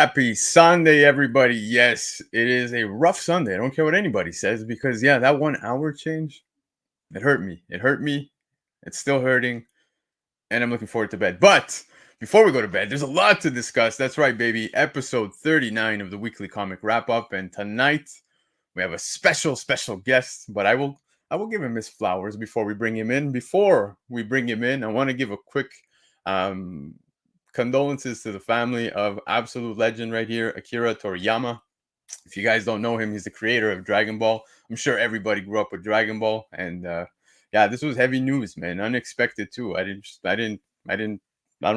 Happy Sunday, everybody. Yes, it is a rough Sunday. I don't care what anybody says because, yeah, that 1 hour change, it hurt me. It hurt me. It's still hurting. And I'm looking forward to bed. But before we go to bed, there's a lot to discuss. That's right, baby. Episode 39 of the weekly comic wrap up. And tonight we have a special guest. But I will give him his flowers before we bring him in. Before we bring him in, I want to give a quick condolences to the family of absolute legend right here, Akira Toriyama. If you guys don't know him, he's the creator of Dragon Ball. I'm sure everybody grew up with Dragon Ball, and yeah, this was heavy news, man. Unexpected too. I don't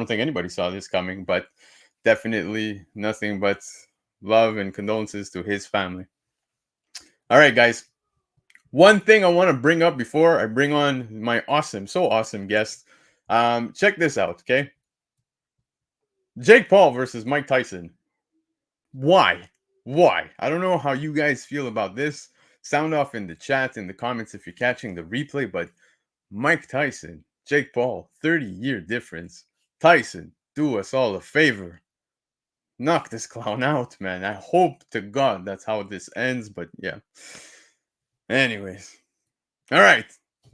think anybody saw this coming, but definitely nothing but love and condolences to his family. All right, guys. One thing I want to bring up before I bring on my so awesome guest. Check this out, okay? Jake Paul versus Mike Tyson. Why? Why? I don't know how you guys feel about this. Sound off in the chat, in the comments if you're catching the replay, but Mike Tyson, Jake Paul, 30-year difference. Tyson, do us all a favor. Knock this clown out, man. I hope to God that's how this ends, but yeah. Anyways. All right.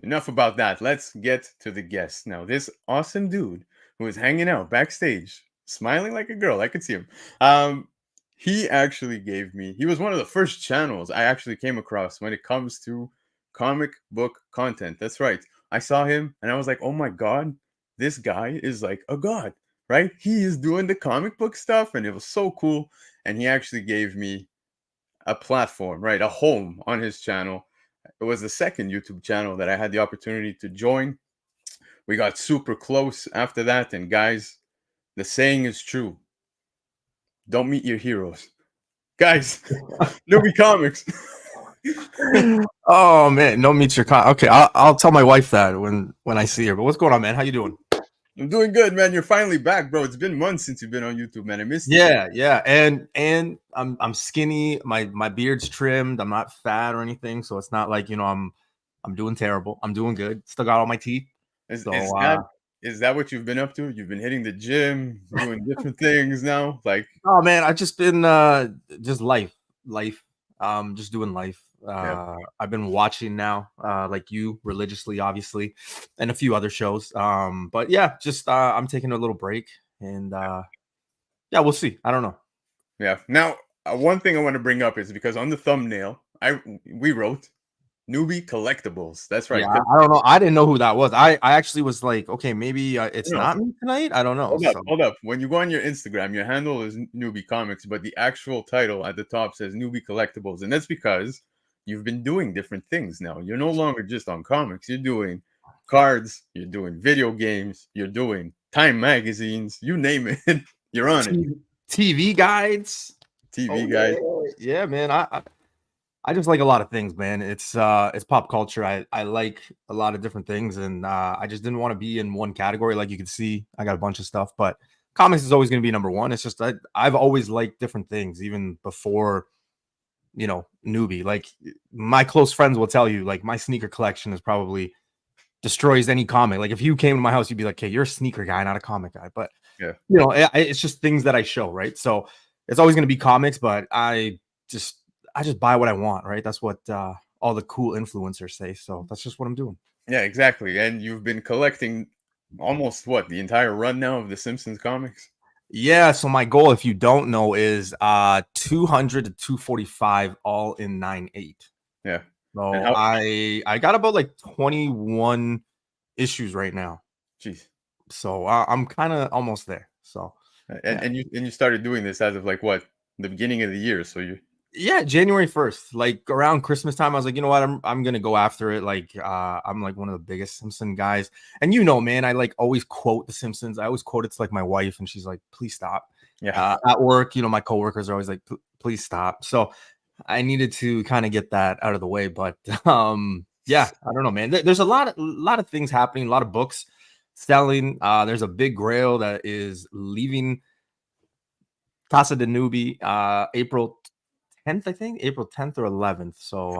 Enough about that. Let's get to the guest. Now, this awesome dude who is hanging out backstage, smiling like a girl. I could see him. He actually he was one of the first channels I actually came across when it comes to comic book content. That's right. I saw him and I was like, oh my God, this guy is like a god, right? He is doing the comic book stuff and it was so cool. And he actually gave me a platform, right? A home on his channel. It was the second YouTube channel that I had the opportunity to join. We got super close after that. And guys, the saying is true. Don't meet your heroes. Guys, NEWBIE Comics. Oh man, no meet your okay. I'll tell my wife that when I see her. But what's going on, man? How you doing? I'm doing good, man. You're finally back, bro. It's been months since you've been on YouTube, man. I missed you. Yeah. And I'm skinny. My beard's trimmed. I'm not fat or anything, so it's not like I'm doing terrible. I'm doing good. Still got all my teeth. Is that what you've been up to? You've been hitting the gym, doing different things now? Like, oh man, I've just been just life. Just doing life. Yeah. I've been watching now, like you, religiously, obviously, and a few other shows. But yeah, just I'm taking a little break, and yeah, we'll see. I don't know. Yeah. Now, one thing I want to bring up is because on the thumbnail, we wrote NEWBIE Collectibles. That's right. Yeah, I don't know. I didn't know who that was. I actually was like, okay, maybe it's not me tonight. I don't know. Hold up. When you go on your Instagram, your handle is NEWBIE Comics, but the actual title at the top says NEWBIE Collectibles. And that's because you've been doing different things now. You're no longer just on comics. You're doing cards. You're doing video games. You're doing Time magazines. You name it. You're on it. TV guides. TV guides. Yeah, man. I just like a lot of things, man. It's pop culture. I like a lot of different things, and I just didn't want to be in one category. Like you can see, I got a bunch of stuff, but comics is always going to be number one. It's just I've always liked different things, even before NEWBIE. Like my close friends will tell you, like my sneaker collection is probably destroys any comic. Like if you came to my house, you'd be like, "Okay, you're a sneaker guy, not a comic guy." But yeah, it's just things that I show, right? So it's always going to be comics, but I just buy what I want, right? That's what all the cool influencers say. So that's just what I'm doing. Yeah, exactly. And you've been collecting almost the entire run now of the Simpsons comics? Yeah. So my goal, if you don't know, is 200 to 245 all in 9/8. Yeah. So I got about like 21 issues right now. Jeez. So I'm kind of almost there. So and you started doing this as of like what, the beginning of the year? So yeah, January 1st, like around Christmas time, I was like, you know what, I'm gonna go after it. Like I'm like one of the biggest Simpson guys, and man, I like always quote the Simpsons. I always quote it to like my wife, and she's like, please stop. Yeah. At work, my coworkers are always like, please stop. So I needed to kind of get that out of the way, but yeah, I don't know, man. There's a lot of things happening, a lot of books selling. There's a big grail that is leaving Casa de NEWBIE April 10th, I think April 10th or 11th. So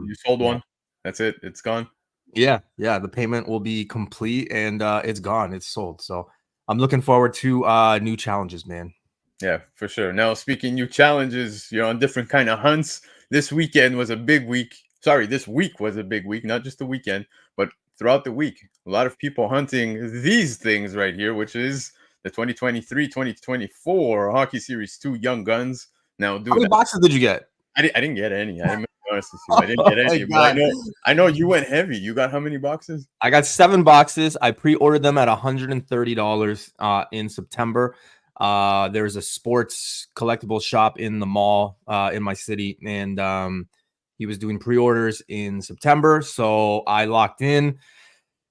you sold one. That's it. It's gone. Yeah. The payment will be complete and it's gone. It's sold. So I'm looking forward to new challenges, man. Yeah, for sure. Now, speaking new challenges, you're on different kind of hunts. This weekend was a big week. Sorry, this week was a big week, not just the weekend, but throughout the week. A lot of people hunting these things right here, which is the 2023-2024 Hockey Series 2 Young Guns. Now, How dude, many boxes did you get? I didn't get any. I'm be honest with you. I didn't Oh get my any, but god. I know you went heavy. You got how many boxes? I got 7 boxes. I pre-ordered them at $130 in September. There's a sports collectible shop in the mall in my city, and he was doing pre-orders in September. So I locked in,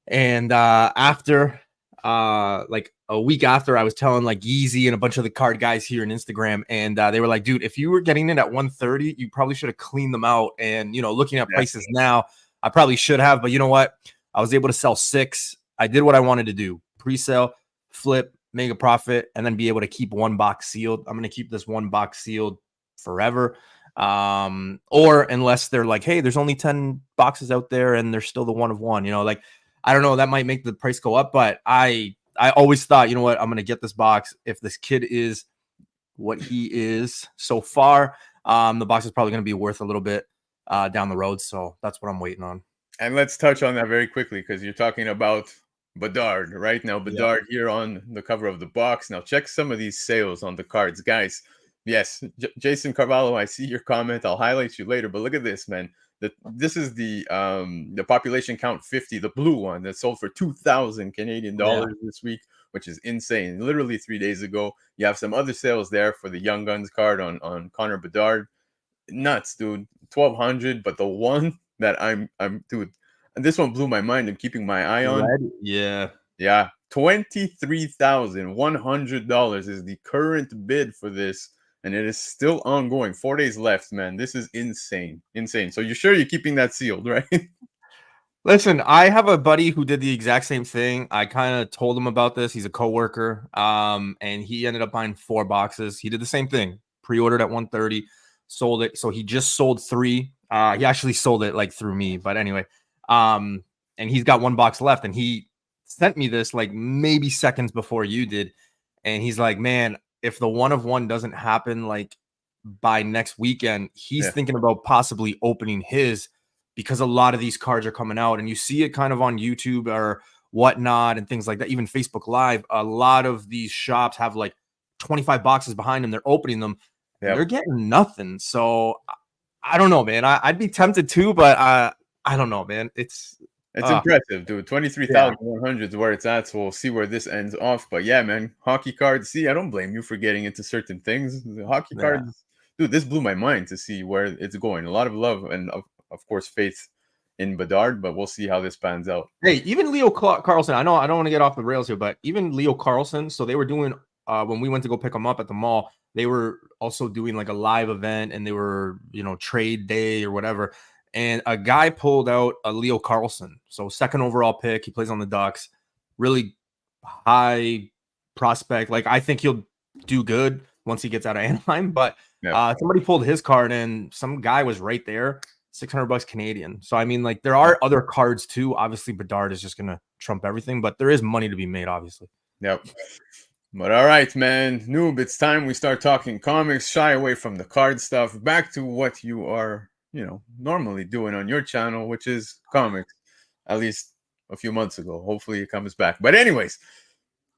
and after like a week after, I was telling like Yeezy and a bunch of the card guys here on Instagram, and they were like, dude, if you were getting it at 130, you probably should have cleaned them out. And looking at Yeah, prices now, I probably should have, but you know what? I was able to sell 6. I did what I wanted to do: pre-sale, flip, make a profit, and then be able to keep 1 box sealed. I'm going to keep this 1 box sealed forever. Or unless they're like, hey, there's only 10 boxes out there and there's still the one of one, like, I don't know, that might make the price go up, but I always thought, you know what, I'm going to get this box. If this kid is what he is so far, the box is probably going to be worth a little bit down the road. So that's what I'm waiting on. and let's touch on that very quickly because you're talking about Bedard right now. Yeah. Bedard here on the cover of the box. Now check some of these sales on the cards, guys. Yes, Jason Carvalho, I see your comment. I'll highlight you later, but look at this, man. This is the population count 50, the blue one that sold for 2,000 Canadian Yeah. dollars this week, which is insane. Literally 3 days ago. You have some other sales there for the Young Guns card on Connor Bedard. Nuts, dude. 1,200, but the one that I'm dude, and this one blew my mind. I'm keeping my eye on. Red? Yeah. Yeah, $23,100 is the current bid for this, and it is still ongoing. 4 days left, man. This is insane, insane. So you're sure you're keeping that sealed, right? Listen, I have a buddy who did the exact same thing. I kind of told him about this. He's a coworker, and he ended up buying 4 boxes. He did the same thing. Pre-ordered at 130, sold it. So he just sold 3. He actually sold it like through me, but anyway. And he's got 1 box left, and he sent me this like maybe seconds before you did, and he's like, "Man, if the one of one doesn't happen like by next weekend, he's Yeah. thinking about possibly opening his." Because a lot of these cards are coming out, and you see it kind of on YouTube or whatnot and things like that, even Facebook Live. A lot of these shops have like 25 boxes behind them. They're opening them and Yep. they're getting nothing. So I don't know, man. I'd be tempted to, but I don't know, man. It's It's impressive, dude. yeah, 23,100 is where it's at. So we'll see where this ends off. But yeah, man, hockey cards. See, I don't blame you for getting into certain things. The hockey yeah. cards, dude, this blew my mind to see where it's going. A lot of love and, of course, faith in Bedard, but we'll see how this pans out. Hey, even Leo Carlson. I know I don't want to get off the rails here, but even Leo Carlson. So they were doing when we went to go pick him up at the mall. They were also doing like a live event, and they were trade day or whatever. And a guy pulled out a Leo Carlson, so second overall pick. He plays on the Ducks. Really high prospect. Like, I think he'll do good once he gets out of Anaheim. But Yeah. somebody pulled his card, and some guy was right there. $600 Canadian. So I mean, like, there are other cards too. Obviously, Bedard is just gonna trump everything, but there is money to be made, obviously. Yep. But all right, man. Noob, it's time we start talking comics. Shy away from the card stuff. Back to what you are, normally doing on your channel, which is comics. At least a few months ago. Hopefully it comes back. But anyways,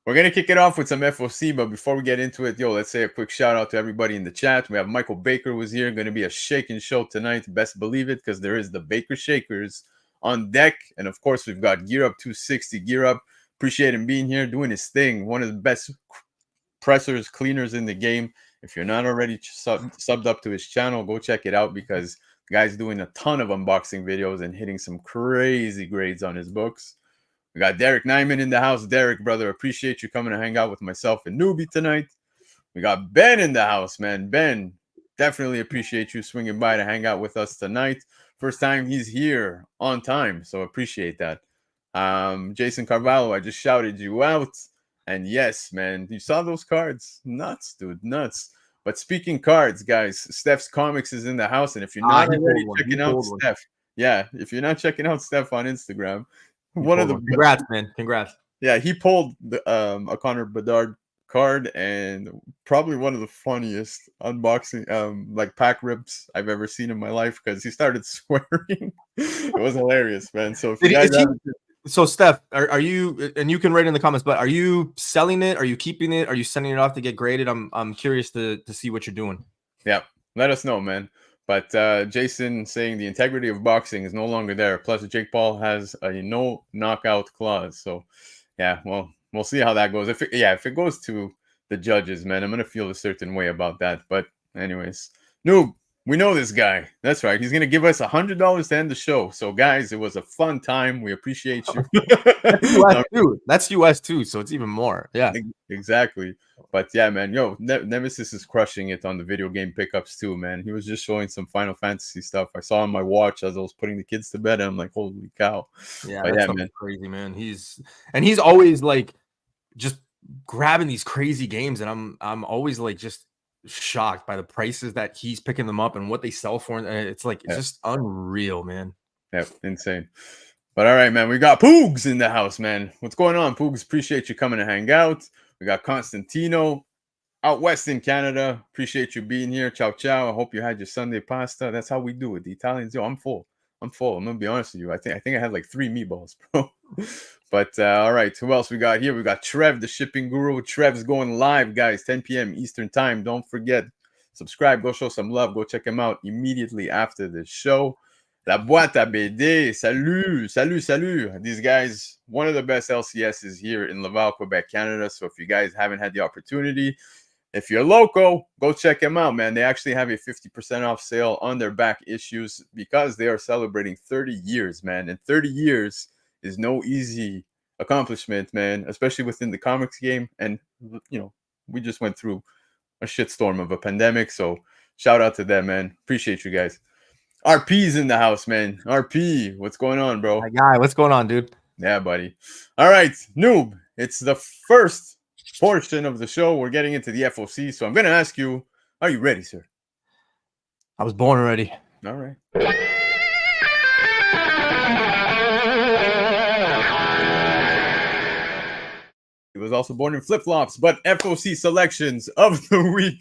we're going to kick it off with some FOC, but before we get into it, let's say a quick shout out to everybody in the chat. We have Michael Baker was here. Going to be a shaking show tonight. Best believe it, because there is the Baker Shakers on deck. And of course, we've got Gear Up 260. Gear Up, appreciate him being here, doing his thing. One of the best pressers, cleaners in the game. If you're not already subbed up to his channel, go check it out, because the guy's doing a ton of unboxing videos and hitting some crazy grades on his books. We got Derek Nyman in the house. Derek, brother, appreciate you coming to hang out with myself and Newbie tonight. We got Ben in the house, man. Ben, definitely appreciate you swinging by to hang out with us tonight. First time he's here on time, so appreciate that. Jason Carvalho, I just shouted you out. And yes, man, you saw those cards. Nuts, dude, nuts. But speaking cards, guys, Steph's Comics is in the house. And if you're not already checking out Steph, if you're not checking out Steph on Instagram, congrats, man. Congrats. Yeah, he pulled a Connor Bedard card, and probably one of the funniest unboxing like pack rips I've ever seen in my life, because he started swearing. It was hilarious, man. So if you guys Is he, have, so Steph, are you, and you can write in the comments, but are you selling it? Are you keeping it? Are you sending it off to get graded? I'm curious to see what you're doing. yeah, let us know, man. But Jason saying the integrity of boxing is no longer there. Plus, Jake Paul has a no knockout clause. So, yeah, well, we'll see how that goes. If it goes to the judges, man, I'm gonna feel a certain way about that. But, anyways, Noob, we know this guy. That's right. He's gonna give us $100 to end the show. So, guys, it was a fun time. We appreciate you. That's US too. That's US too, so it's even more. Yeah. Exactly. But yeah, man, yo, Nemesis is crushing it on the video game pickups too, man. He was just showing some Final Fantasy stuff. I saw on my watch as I was putting the kids to bed, and I'm like, holy cow. Yeah, But that's yeah, man. crazy, man. He's always like just grabbing these crazy games, and I'm always like just shocked by the prices that he's picking them up and what they sell for. And it's like it's just unreal, man. Yeah, insane. But all right, man, we got Poogs in the house, man. What's going on, Poogs? Appreciate you coming to hang out. We got Constantino out west in Canada. Appreciate you being here. Ciao, ciao. I hope you had your Sunday pasta. That's how we do it. The Italians, yo, I'm full. I'm gonna be honest with you. I think I had like 3 meatballs, bro. But all right, who else we got here? We got Trev, the shipping guru. Trev's going live, guys, 10 p.m. Eastern time. Don't forget, subscribe. Go show some love. Go check him out immediately after the show. La Boîte à BD. Salut. These guys, one of the best LCSs here in Laval, Quebec, Canada. So if you guys haven't had the opportunity, if you're local, go check them out, man. They actually have a 50% off sale on their back issues because they are celebrating 30 years, man. And 30 years is no easy accomplishment, man, especially within the comics game. And, you know, we just went through a shitstorm of a pandemic. So shout out to them, man. Appreciate you guys. RP's in the house, man. RP, what's going on, bro? My guy, what's going on, dude? Yeah, buddy. All right, Noob. It's the first portion of the show. We're getting into the FOC, so I'm going to ask you, are you ready, sir? I was born ready. All right. He was also born in flip-flops, but FOC selections of the week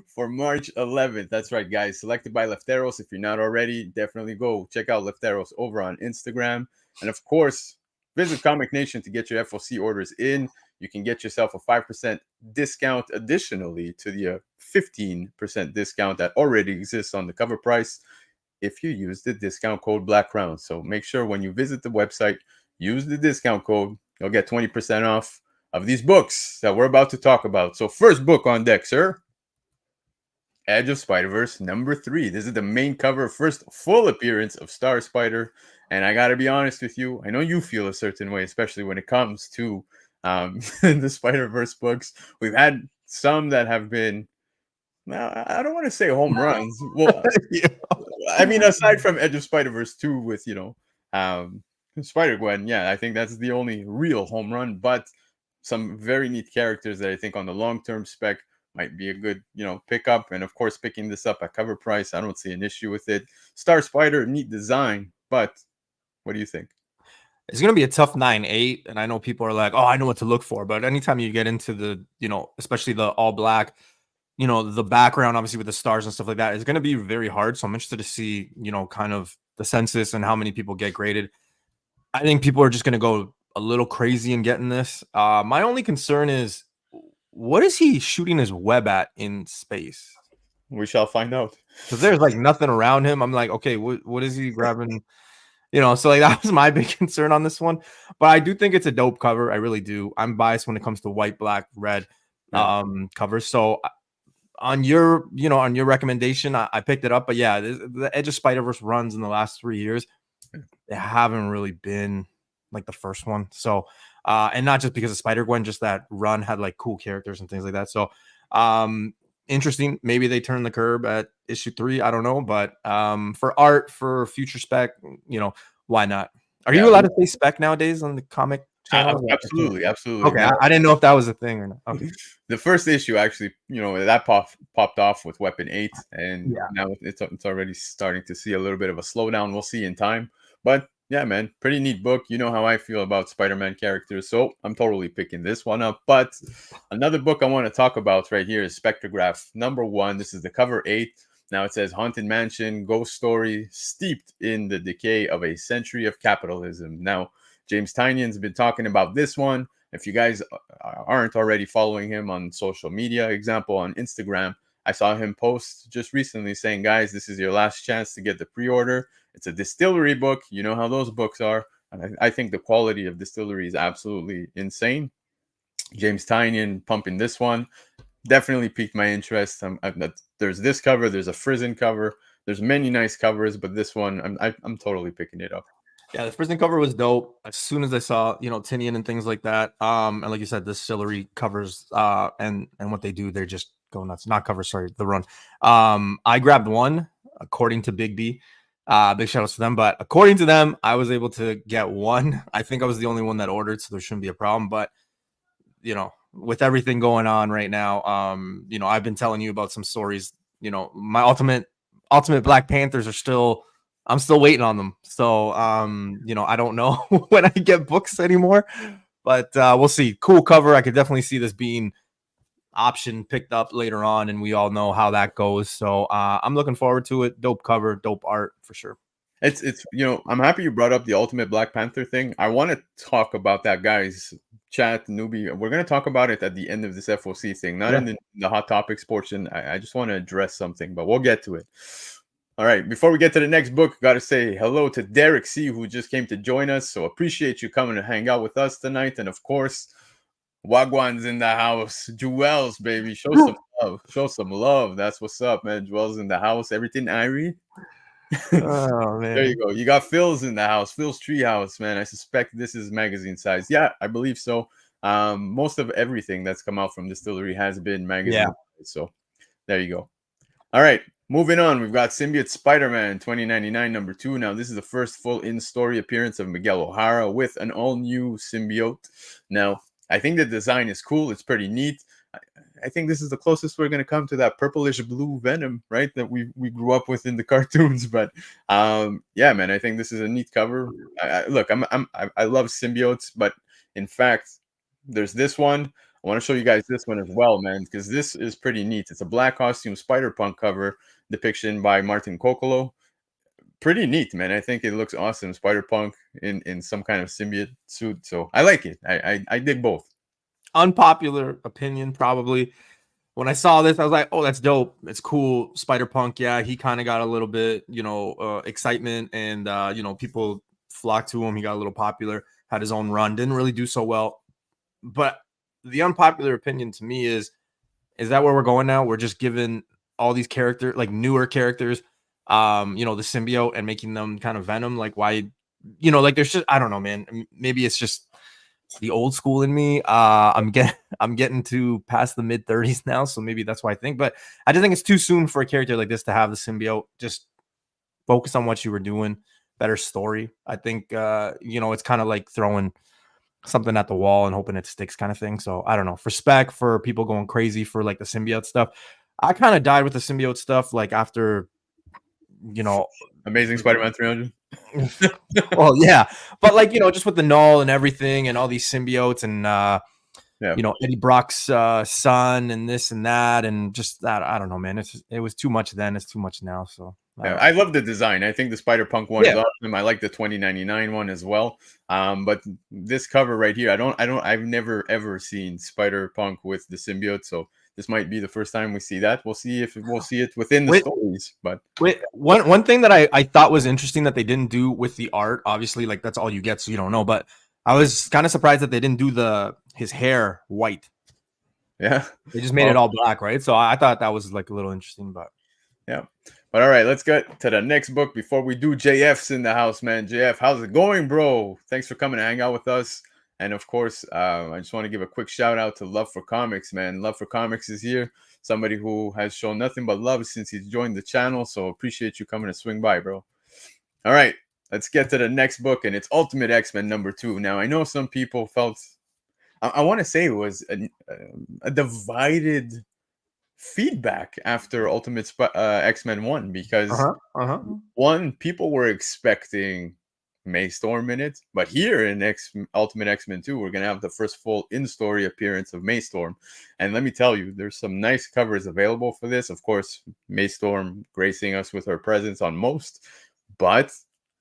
for March 11th. That's right, guys. Selected by Lefteros. If you're not already, definitely go check out Lefteros over on Instagram. And of course, visit Comic Nation to get your FOC orders in. You can get yourself a 5% discount additionally to the 15% discount that already exists on the cover price if you use the discount code Black Crown. So make sure when you visit the website, use the discount code. You'll get 20% off of these books that we're about to talk about. So first book on deck, sir. Edge of Spider-Verse #3. This is the main cover, first full appearance of Star Spider. And I got to be honest with you, I know you feel a certain way, especially when it comes to the Spider-Verse books. We've had some that have been, I don't want to say home runs. Well, Yeah. I mean, aside from Edge of Spider-Verse 2 with, Spider-Gwen, yeah, I think that's the only real home run. But some very neat characters that I think on the long-term spec might be a good, pickup. And of course, picking this up at cover price, I don't see an issue with it. Star Spider, neat design, but what do you think? It's going to be a tough 9-8. And I know people are like, oh, I know what to look for. But anytime you get into the, especially the all black, the background, obviously with the stars and stuff like that, it's going to be very hard. So I'm interested to see, kind of the census and how many people get graded. I think people are just going to go a little crazy in getting this. My only concern is, what is he shooting his web at in space? We shall find out. Because there's like nothing around him. I'm like, okay, what is he grabbing? So like that was my big concern on this one. But I do think it's a dope cover. I really do. I'm biased when it comes to white, black, red covers. So on your recommendation, I picked it up. But yeah, the Edge of Spider-Verse runs in the last 3 years, they haven't really been like the first one. So and not just because of Spider-Gwen, just that run had like cool characters and things like that. So interesting. Maybe they turn the curb at issue 3. I don't know. But for art, for future spec, why not? Are you allowed to say spec nowadays on the comic channel? Absolutely. Okay, I didn't know if that was a thing or not. Okay. The first issue actually, that popped off with Weapon 8, and now it's already starting to see a little bit of a slowdown. We'll see in time, but Yeah, man, pretty neat book. You know how I feel about Spider-Man characters, so I'm totally picking this one up. But another book I want to talk about right here is Spectrograph #1. This is the cover 8. Now it says Haunted Mansion, ghost story steeped in the decay of a century of capitalism. Now, James Tynion's been talking about this one. If you guys aren't already following him on social media, example on Instagram, I saw him post just recently saying, guys, this is your last chance to get the pre-order. It's a distillery book. You know how those books are. And I think the quality of distillery is absolutely insane. James Tynion pumping this one definitely piqued my interest. There's this cover, there's a Frizzen cover, there's many nice covers, but this one, I'm totally picking it up. Yeah, the Frizzen cover was dope. As soon as I saw, Tinian and things like that, and like you said, the distillery covers, and what they do, they're just go nuts. Not covers, sorry, the run. I grabbed one according to Big B. Big shout outs to them, but according to them, I was able to get one. I think I was the only one that ordered, so there shouldn't be a problem. But with everything going on right now, I've been telling you about some stories. My ultimate Black Panthers are still. I'm still waiting on them. So, I don't know when I get books anymore, but we'll see. Cool cover. I could definitely see this being option picked up later on, and we all know how that goes. So I'm looking forward to it. Dope cover, dope art for sure. It's I'm happy you brought up the Ultimate Black Panther thing. I want to talk about that, guys. Chat newbie. We're gonna talk about it at the end of this FOC thing, not in the hot topics portion. I just want to address something, but we'll get to it. All right, before we get to the next book, got to say hello to Derek C, who just came to join us. So appreciate you coming to hang out with us tonight. And of course, Wagwan's in the house. Jewels, baby. Show some love. Show some love. That's what's up, man. Jewels in the house. Everything Irie. Oh, man. There you go. You got Phil's in the house. Phil's Treehouse, man. I suspect this is magazine size. Yeah, I believe so. Most of everything that's come out from Distillery has been magazine size. So there you go. All right. Moving on, we've got Symbiote Spider-Man 2099 #2. Now, this is the first full in-story appearance of Miguel O'Hara with an all-new symbiote. Now, I think the design is cool. It's pretty neat. I think this is the closest we're going to come to that purplish blue Venom, right, that we grew up with in the cartoons. But yeah, man, I think this is a neat cover. Look, I love symbiotes, but in fact, there's this one. I want to show you guys this one as well, man, because this is pretty neat. It's a black costume Spider-Punk cover depiction by Martin Coccolo. Pretty neat, man. I think it looks awesome. Spider-Punk in some kind of symbiote suit. So I like it. I dig both. Unpopular opinion, probably. When I saw this, I was like, oh, that's dope. It's cool. Spider-Punk, yeah, he kind of got a little bit, excitement, and, people flocked to him. He got a little popular, had his own run, didn't really do so well. But the unpopular opinion to me is that where we're going now? We're just giving all these characters, like newer characters, the symbiote and making them kind of Venom. Like, why, there's just, I don't know, man. Maybe it's just the old school in me. I'm getting to past the mid-30s now, so maybe that's why I think. But I just think it's too soon for a character like this to have the symbiote. Just focus on what you were doing. Better story. I think it's kind of like throwing something at the wall and hoping it sticks kind of thing. So I don't know. For spec, for people going crazy for like the symbiote stuff, I kind of died with the symbiote stuff like after Amazing Spider-Man 300. Well, yeah, but like just with the null and everything and all these symbiotes and Eddie Brock's son and this and that and just that, I don't know, man. It was too much then. It's too much now. So I love the design. I think the Spider-Punk one is awesome. I like the 2099 one as well. But this cover right here, I've never ever seen Spider-Punk with the symbiote. So this might be the first time we see that. We'll see if we'll see it within the stories. But one thing that I thought was interesting that they didn't do with the art, obviously, like that's all you get, so you don't know. But I was kind of surprised that they didn't do his hair white. Yeah, they just made it all black, right? So I thought that was like a little interesting, but yeah. But all right, let's get to the next book before we do. JF's in the house, man. JF, how's it going, bro? Thanks for coming to hang out with us. And of course, I just want to give a quick shout out to Love for Comics, man. Love for Comics is here. Somebody who has shown nothing but love since he's joined the channel. So appreciate you coming to swing by, bro. All right, let's get to the next book, and it's Ultimate X-Men #2. Now, I know some people felt, I want to say it was a divided feedback after Ultimate X-Men 1 because one, people were expecting May Storm in it. But here in Ultimate X-Men 2, we're going to have the first full in-story appearance of May Storm. And let me tell you, there's some nice covers available for this. Of course, May Storm gracing us with her presence on most. But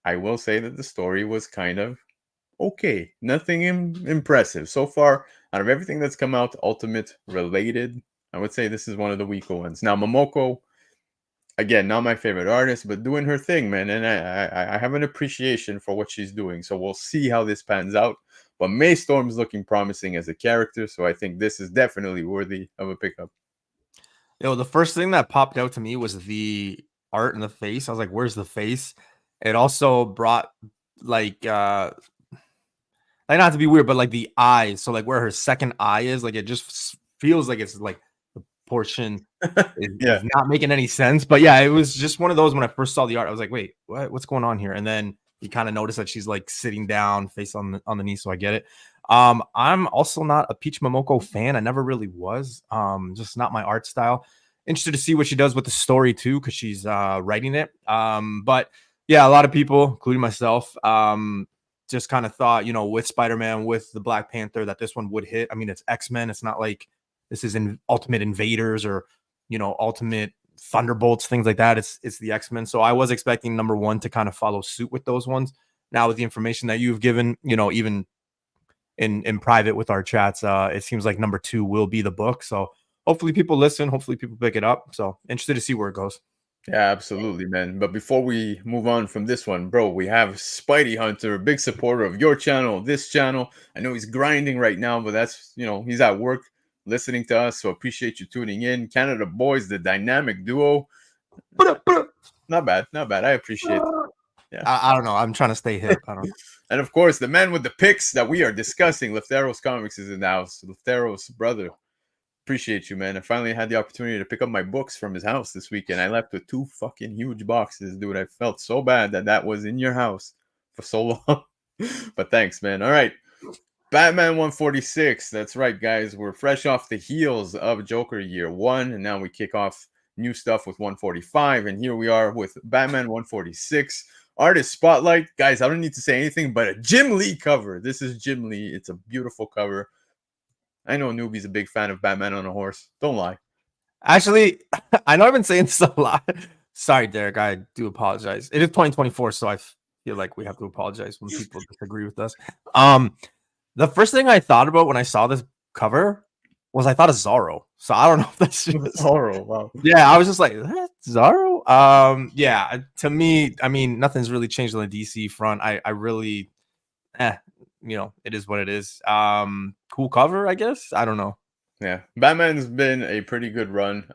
I will say that the story was kind of okay. Nothing impressive. So far, out of everything that's come out Ultimate related, I would say this is one of the weaker ones. Now, Momoko, again, not my favorite artist, but doing her thing, man. And I have an appreciation for what she's doing. So we'll see how this pans out. But May Storm's looking promising as a character. So I think this is definitely worthy of a pickup. Yo, the first thing that popped out to me was the art in the face. I was like, where's the face? It also brought like not to be weird, but like the eyes. So like where her second eye is, like it just feels like it's like the portion is not making any sense. But yeah, it was just one of those when I first saw the art, I was like, wait, what's going on here? And then you kind of notice that she's like sitting down, face on the knee. So I get it. I'm also not a Peach Momoko fan. I never really was. Just not my art style. Interested to see what she does with the story too, because she's writing it. But yeah, a lot of people, including myself, just kind of thought, with Spider-Man, with the Black Panther, that this one would hit. I mean, it's X-Men. It's not like this is in Ultimate Invaders or Ultimate Thunderbolts, things like that. It's the X-Men. So I was expecting number one to kind of follow suit with those ones. Now with the information that you've given, even in private with our chats, it seems like number two will be the book. So hopefully people listen, hopefully people pick it up. So interested to see where it goes. Yeah, absolutely, man. But before we move on from this one, bro, we have Spidey Hunter, a big supporter of your channel, this channel. I know he's grinding right now, but that's, he's at work listening to us. So appreciate you tuning in. Canada Boys, the dynamic duo. Not bad. I appreciate it. Yeah. I don't know. I'm trying to stay hip. I don't know. And of course, the man with the picks that we are discussing, Lefteros Comics, is in the house. Lefteros' brother. Appreciate you, man. I finally had the opportunity to pick up my books from his house this weekend. I left with 2 fucking huge boxes, dude. I felt so bad that was in your house for so long. But thanks, man. All right. Batman 146. That's right, guys. We're fresh off the heels of Joker Year 1, and now we kick off new stuff with 145. And here we are with Batman 146. Artist Spotlight. Guys, I don't need to say anything but a Jim Lee cover. This is Jim Lee. It's a beautiful cover. I know Newbie's a big fan of Batman on a horse. Don't lie. Actually, I know I've been saying this a lot. Sorry, Derek. I do apologize. It is 2024, so I feel like we have to apologize when people disagree with us. The first thing I thought about when I saw this cover was I thought of Zorro. So I don't know if that's just Zorro. Wow. Yeah, I was just like, that's Zorro. Yeah, to me, I mean, nothing's really changed on the DC front. I really, it is what it is. Cool cover, I guess. I don't know. Yeah, Batman's been a pretty good run.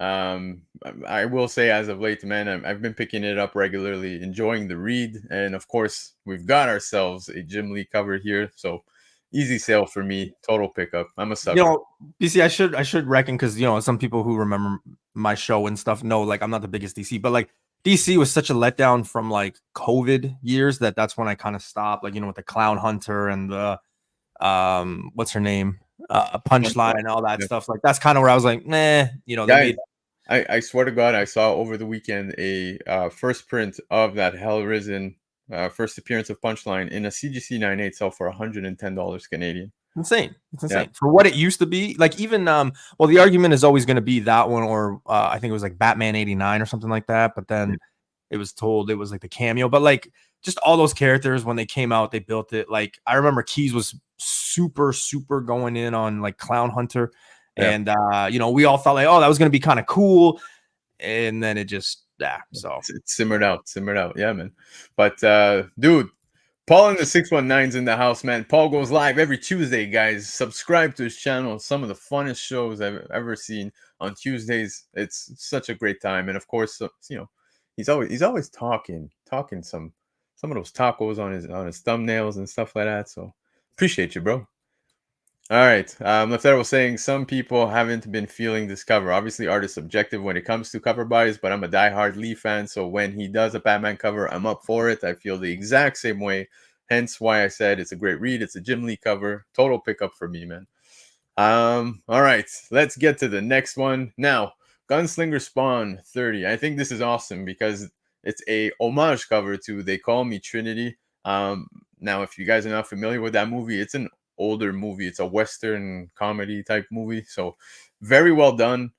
I will say, as of late, man, I've been picking it up regularly, enjoying the read, and of course, we've got ourselves a Jim Lee cover here. So easy sale for me, total pickup. I'm a sucker. DC, I should reckon because some people who remember my show and stuff know like I'm not the biggest DC, but like DC was such a letdown from like COVID years that's when I kind of stopped, like with the Clown Hunter and the what's her name, Punchline and all that stuff. Like that's kind of where I was like, nah, Guys, I swear to God, I saw over the weekend a first print of that Hellrisen first appearance of Punchline in a CGC 9.8 sell for $110 Canadian. Insane. It's insane for what it used to be. Like even well, the argument is always going to be that one, or I think it was like Batman 89 or something like that. But then it was told it was like the cameo. But like just all those characters when they came out, they built it. Like I remember Keys was super going in on like Clown Hunter, and we all thought like, oh, that was going to be kind of cool, and then it just so it simmered out. Yeah, man. But dude, Paul in the 619's in the house, man. Paul goes live every Tuesday, guys. Subscribe to his channel. Some of the funnest shows I've ever seen on Tuesdays. It's such a great time, and of course, he's always talking some of those tacos on his thumbnails and stuff like that. So appreciate you, bro. All right. Leftero was saying some people haven't been feeling this cover. Obviously, art is subjective when it comes to cover buys, but I'm a diehard Lee fan, so when he does a Batman cover, I'm up for it. I feel the exact same way. Hence why I said it's a great read. It's a Jim Lee cover. Total pickup for me, man. All right. Let's get to the next one. Now, Gunslinger Spawn 30. I think this is awesome because it's a homage cover to They Call Me Trinity. Now, if you guys are not familiar with that movie, it's an older movie. It's a Western comedy type movie. So very well done.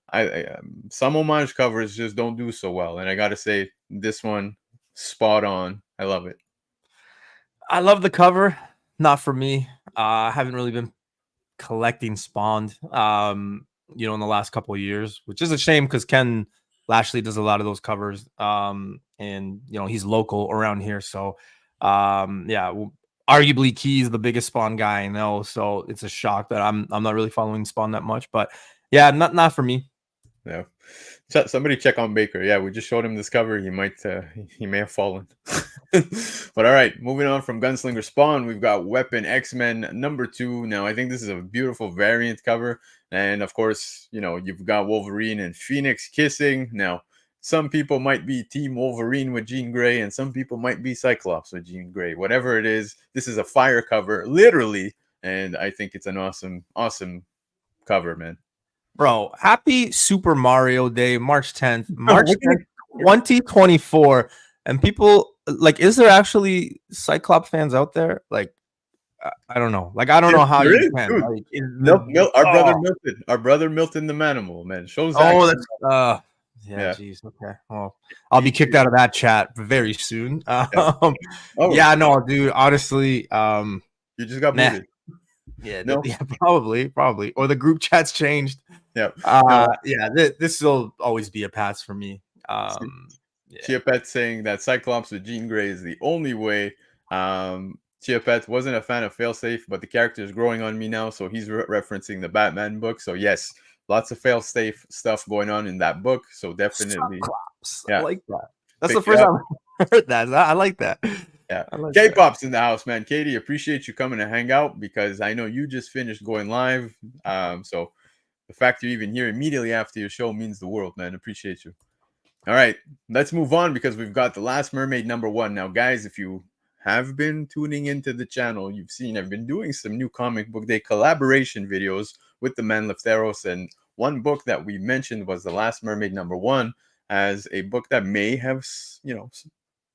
Some homage covers just don't do so well. And I got to say, this one, spot on. I love it. I love the cover. Not for me. I haven't really been collecting Spawned, in the last couple of years, which is a shame because Ken Lashley does a lot of those covers. And he's local around here. So arguably Key's the biggest Spawn guy I know. So it's a shock that I'm not really following Spawn that much. But yeah, not for me. Yeah. Somebody check on Baker. Yeah, we just showed him this cover. He may have fallen. But all right, moving on from Gunslinger Spawn, we've got Weapon X-Men #2. Now, I think this is a beautiful variant cover. And of course, you've got Wolverine and Phoenix kissing. Now, some people might be Team Wolverine with Jean Grey, and some people might be Cyclops with Jean Grey. Whatever it is, this is a fire cover, literally. And I think it's an awesome, awesome cover, man. Bro, happy Super Mario Day, March 10th, 2024. And people, is there actually Cyclops fans out there? I don't know. I don't know how you can. Our brother Milton the Manimal, man. Shows yeah, geez. Okay. Well, I'll be kicked out of that chat very soon. No, dude. Honestly, you just got booted. Yeah, probably. Or the group chat's changed. Yep. This will always be a pass for me. Chiapette saying that Cyclops with Jean Grey is the only way. Chiapette wasn't a fan of Failsafe, but the character is growing on me now, so he's referencing the Batman book. So yes, lots of Failsafe stuff going on in that book. So definitely, Cyclops. I like that. That's the first time I heard that. I like that. Yeah, K-pop's in the house, man. Katie, appreciate you coming to hang out because I know you just finished going live. So the fact you're even here immediately after your show means the world, man. Appreciate you. All right, let's move on because we've got The Last Mermaid #1. Now, guys, if you have been tuning into the channel, you've seen I've been doing some new comic book day collaboration videos with the man Lefteros, and one book that we mentioned was The Last Mermaid #1 as a book that may have,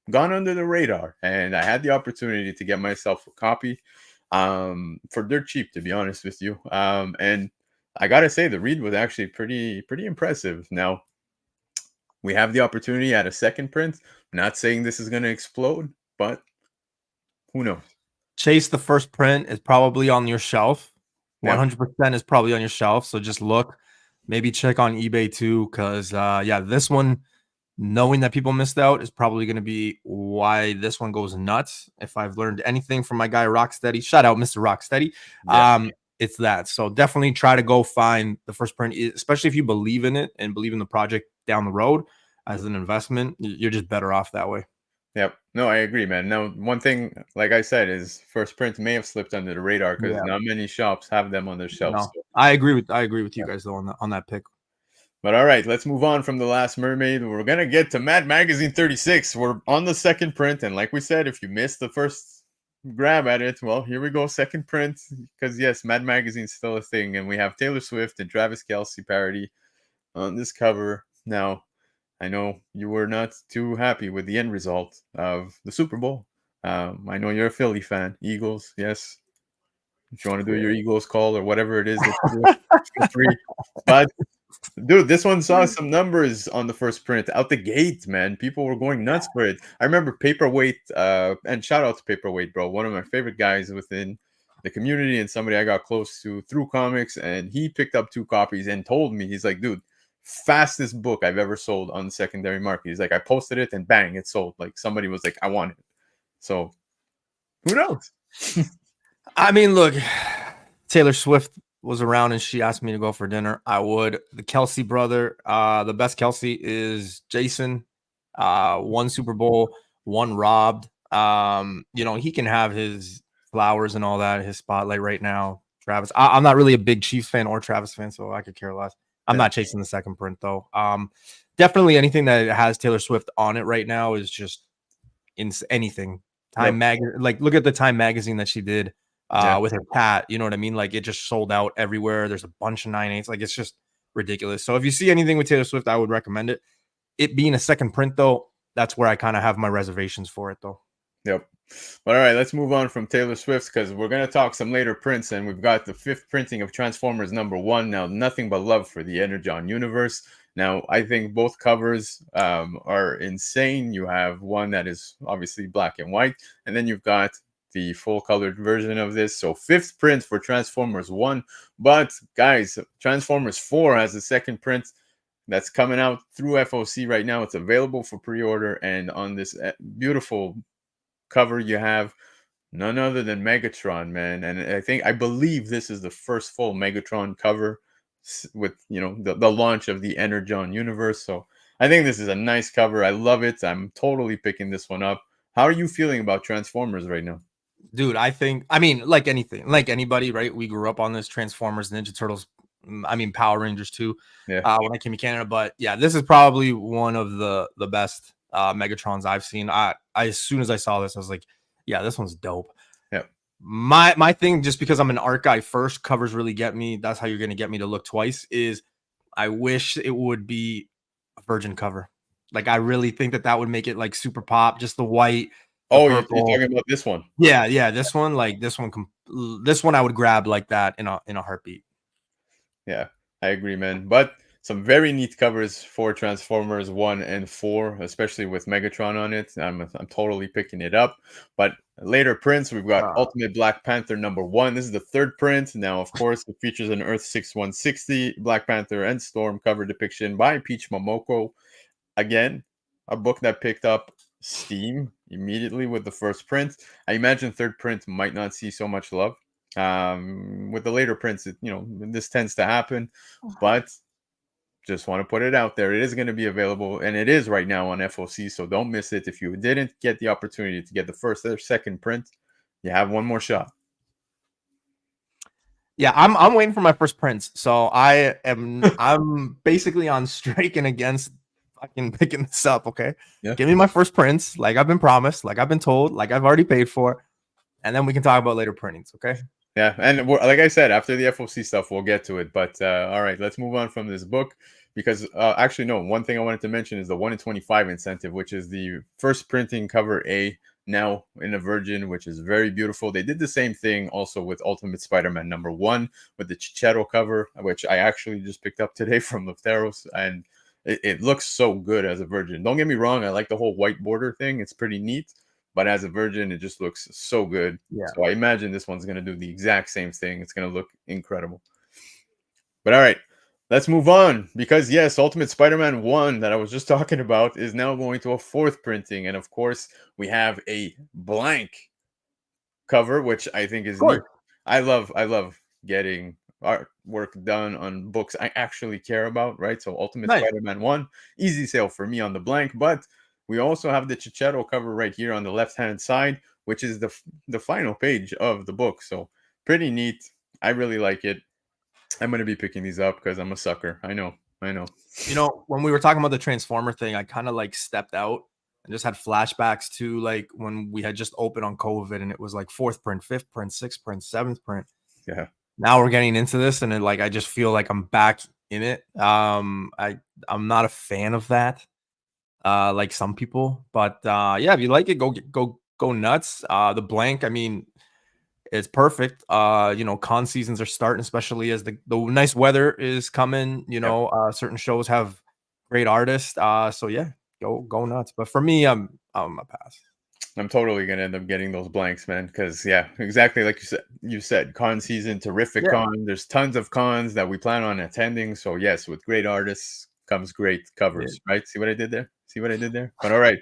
gone under the radar, and I had the opportunity to get myself a copy for dirt cheap, to be honest with you. And I gotta say, the read was actually pretty impressive. Now, we have the opportunity at a second print. I'm not saying this is gonna explode, but who knows? Chase, the first print is probably on your shelf. 100% is probably on your shelf. So just look, maybe check on eBay too, because this one, knowing that people missed out, is probably going to be why this one goes nuts. If I've learned anything from my guy Rocksteady, shout out Mr. Rocksteady. It's that. So definitely try to go find the first print, especially if you believe in it and believe in the project down the road as an investment. You're just better off that way. Yep. No, I agree, man. Now, one thing, like I said, is first print may have slipped under the radar because not many shops have them on their shelves. No, I agree with you guys though on that pick. But all right, let's move on from The Last Mermaid. We're gonna get to Mad Magazine 36. We're on the second print, and like we said, if you missed the first grab at it, well, here we go, second print. Because yes, Mad Magazine's still a thing, and we have Taylor Swift and Travis Kelce parody on this cover. Now, I know you were not too happy with the end result of the Super Bowl. I know you're a Philly fan. Eagles, yes. If you want to do your Eagles call or whatever it is, it's free. But, dude, this one saw some numbers on the first print. Out the gate, man. People were going nuts for it. I remember Paperweight, and shout out to Paperweight, bro. One of my favorite guys within the community and somebody I got close to through comics. And he picked up 2 copies and told me, he's like, dude, fastest book I've ever sold on the secondary market. He's like, I posted it and bang, it sold. Like somebody was like, I want it. So who knows? I mean, look, Taylor Swift was around and she asked me to go for dinner. I would. The Kelce brother, the best Kelce is Jason. 1 Super Bowl, 1 robbed. He can have his flowers and all that, his spotlight right now. Travis, I'm not really a big Chiefs fan or Travis fan, so I could care less. I'm not chasing the second print though. Definitely anything that has Taylor Swift on it right now is just anything. Time look at the Time magazine that she did with her cat. You know what I mean? Like it just sold out everywhere. There's a bunch of 9/8. Like it's just ridiculous. So if you see anything with Taylor Swift, I would recommend it. It being a second print though, that's where I kind of have my reservations for it though. Yep. But all right, let's move on from Taylor Swift because we're gonna talk some later prints, and we've got the fifth printing of Transformers #1. Now, nothing but love for the Energon universe. Now, I think both covers are insane. You have one that is obviously black and white, and then you've got the full colored version of this. So, fifth print for Transformers 1. But guys, Transformers 4 has a second print that's coming out through FOC right now. It's available for pre-order, and on this beautiful cover you have none other than Megatron, man. And I believe this is the first full Megatron cover with, the launch of the Energon universe. So I think this is a nice cover. I love it. I'm totally picking this one up. How are you feeling about Transformers right now? Dude, I mean, like anything, like anybody, right? We grew up on this Transformers, Ninja Turtles, Power Rangers too, Yeah. when I came to Canada. But yeah, this is probably one of the best Megatrons I've seen. I as soon as I saw this, I was like, yeah, this one's dope. Yeah. My thing, just because I'm an art guy first, covers really get me. That's how you're gonna get me to look twice. Is I wish it would be a virgin cover. Like, I really think that would make it like super pop. Just the white. Oh, you're talking about this one? Yeah, this one, like this one, I would grab like that in a heartbeat. Yeah, I agree, man. But some very neat covers for Transformers 1 and 4, especially with Megatron on it. I'm totally picking it up. But later prints, we've got Ultimate Black Panther #1. This is the third print. Now, of course, it features an Earth 6160 Black Panther and Storm cover depiction by Peach Momoko. Again, a book that picked up steam immediately with the first print. I imagine third print might not see so much love. With the later prints, this tends to happen, but just want to put it out there. It is going to be available, and it is right now on FOC, so don't miss it. If you didn't get the opportunity to get the first or second print, you have one more shot. Yeah, I'm waiting for my first prints, so I'm basically on striking against fucking picking this up. Okay, Yeah. Give me my first prints, like I've been promised, like I've been told, like I've already paid for, and then we can talk about later printings. Okay. Yeah, and like I said, after the FOC stuff, we'll get to it. But all right, let's move on from this book because actually, no, one thing I wanted to mention is the 1 in 25 incentive, which is the first printing cover A now in a virgin, which is very beautiful. They did the same thing also with Ultimate Spider-Man #1 with the Chichetto cover, which I actually just picked up today from Lefteros, and it looks so good as a virgin. Don't get me wrong, I like the whole white border thing. It's pretty neat. But as a virgin, it just looks so good. Yeah. So I imagine this one's going to do the exact same thing. It's going to look incredible. But all right, let's move on. Because yes, Ultimate Spider-Man 1 that I was just talking about is now going to a fourth printing. And of course, we have a blank cover, which I think is neat. I love getting artwork done on books I actually care about, right? So Ultimate Spider-Man 1, easy sale for me on the blank, but we also have the Chichetto cover right here on the left-hand side, which is the final page of the book. So pretty neat. I really like it. I'm going to be picking these up because I'm a sucker. I know. When we were talking about the Transformer thing, I kind of like stepped out and just had flashbacks to like when we had just opened on COVID and it was like fourth print, fifth print, sixth print, seventh print. Yeah. Now we're getting into this and I just feel like I'm back in it. I'm not a fan of that. Like some people, but yeah, if you like it, go nuts. The blank, it's perfect. Con seasons are starting, especially as the nice weather is coming. Certain shows have great artists. So yeah, go nuts. But for me, I'm a pass. I'm totally gonna end up getting those blanks, man. Because yeah, exactly like you said, con season, terrific con. There's tons of cons that we plan on attending. So yes, with great artists comes great covers, right? See what I did there? But all right,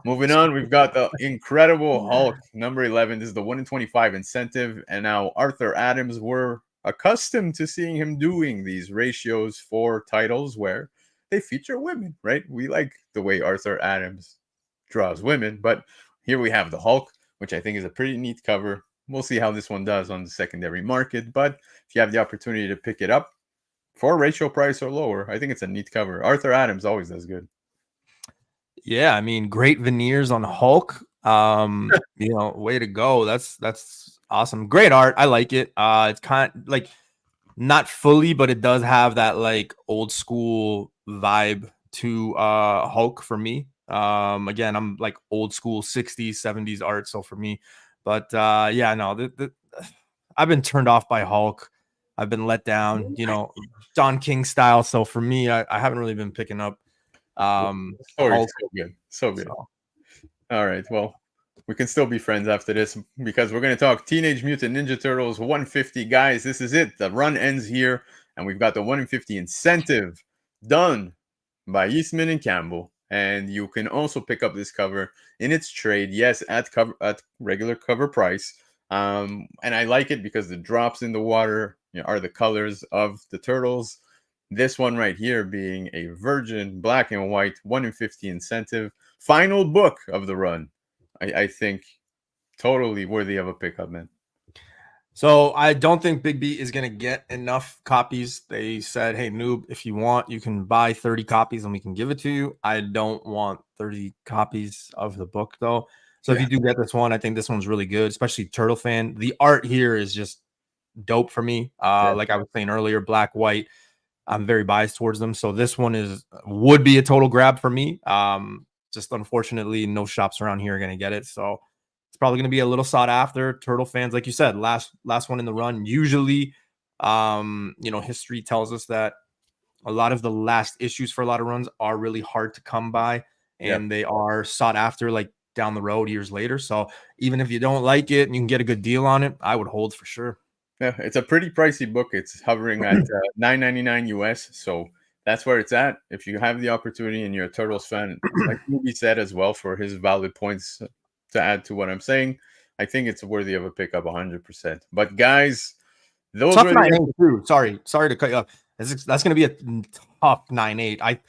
moving on, we've got the Incredible Hulk #11. This is the 1 in 25 incentive, and now Arthur Adams, we're accustomed to seeing him doing these ratios for titles where they feature women, right? We like the way Arthur Adams draws women, but here we have the Hulk, which I think is a pretty neat cover. We'll see how this one does on the secondary market, but if you have the opportunity to pick it up for ratio price or lower, I think it's a neat cover. Arthur Adams always does good. Yeah, great veneers on Hulk. Way to go. That's awesome. Great art. I like it. It's kind of like not fully, but it does have that like old school vibe to Hulk for me. Again, I'm like old school 60s, 70s art. So for me, but yeah, no, I've been turned off by Hulk. I've been let down, Don King style. So for me, I haven't really been picking up Story Hulk. so good, so good. So All right, well, we can still be friends after this because we're going to talk Teenage Mutant Ninja Turtles 150. Guys, this is it. The run ends here, and we've got the 150 incentive done by Eastman and Campbell. And you can also pick up this cover in its trade, yes, at regular cover price. And I like it because the drops in the water are the colors of the turtles. This one right here being a virgin black and white 1 in 50 incentive final book of the run. I think totally worthy of a pickup, man. So I don't think Big B is going to get enough copies. They said, hey, Noob, if you want, you can buy 30 copies and we can give it to you. I don't want 30 copies of the book, though. So if you do get this one, I think this one's really good, especially Turtle fan. The art here is just dope for me. Like I was saying earlier, black, white. I'm very biased towards them. So this one would be a total grab for me. Just unfortunately, no shops around here are going to get it. So it's probably going to be a little sought after. Turtle fans, like you said, last one in the run. Usually, history tells us that a lot of the last issues for a lot of runs are really hard to come by, and they are sought after like down the road years later. So even if you don't like it and you can get a good deal on it, I would hold for sure. Yeah, it's a pretty pricey book. It's hovering at $9.99 US. So that's where it's at. If you have the opportunity and you're a Turtles fan, like Movie said as well, for his valid points to add to what I'm saying, I think it's worthy of a pickup 100%. But guys, those tough were 9.8 too. Sorry to cut you off. That's going to be a tough 9.8.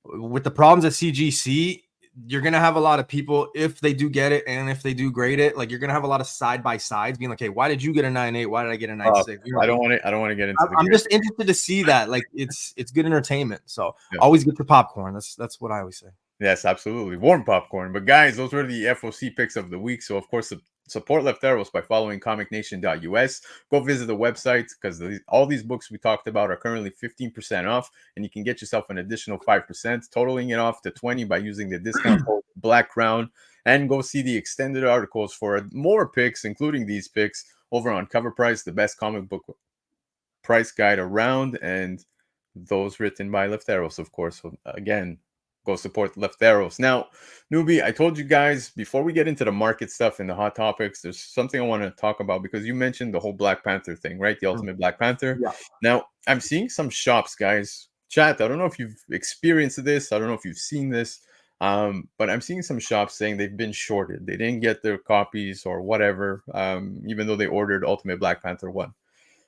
With the problems at CGC, you're going to have a lot of people, if they do get it and if they do grade it, like you're going to have a lot of side by sides being like, hey, why did you get a 9.8? Why did I get a 9.6? I don't want to get into I'm just interested to see that. Like it's good entertainment. So always get your popcorn. That's what I always say. Yes, absolutely. Warm popcorn. But guys, those were the FOC picks of the week. So of course, support Left Arrows by following comicnation.us. Go visit the website because all these books we talked about are currently 15% off, and you can get yourself an additional 5%, totaling it off to 20 by using the discount code Black Crown. And go see the extended articles for more picks, including these picks, over on Cover Price, the best comic book price guide around, and those written by Left Arrows, of course. So again, go support Left Arrows. Now, Newbie, I told you guys before we get into the market stuff and the hot topics, there's something I want to talk about because you mentioned the whole Black Panther thing, right? The Ultimate Black Panther. Yeah. Now, I'm seeing some shops, guys. Chat, I don't know if you've experienced this. I don't know if you've seen this. But I'm seeing some shops saying they've been shorted. They didn't get their copies or whatever, even though they ordered Ultimate Black Panther 1.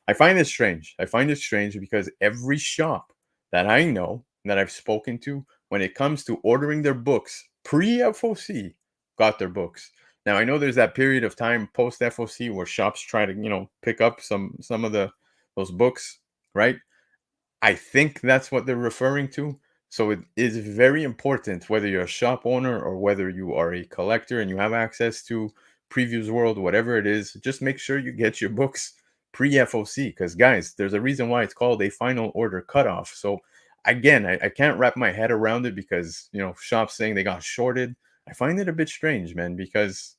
I find it strange. I find it strange because every shop that I know that I've spoken to, when it comes to ordering their books pre-FOC, got their books. Now I know there's that period of time post-FOC where shops try to, pick up some of those books, right? I think that's what they're referring to. So it is very important whether you're a shop owner or whether you are a collector and you have access to Previews World, whatever it is, just make sure you get your books pre-FOC because guys, there's a reason why it's called a final order cutoff. So again, I can't wrap my head around it because, shops saying they got shorted. I find it a bit strange, man, because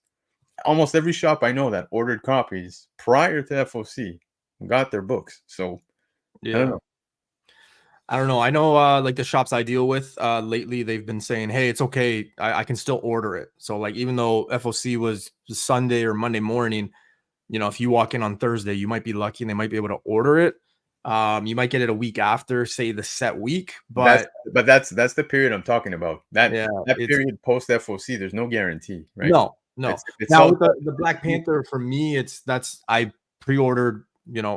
almost every shop I know that ordered copies prior to FOC got their books. So yeah. I don't know. I know like the shops I deal with lately, they've been saying, hey, it's okay. I can still order it. So like, even though FOC was Sunday or Monday morning, if you walk in on Thursday, you might be lucky and they might be able to order it. You might get it a week after, say the set week, but that's the period I'm talking about. That period post FOC, there's no guarantee, right? No. It's now with the Black Panther, for me, I pre-ordered,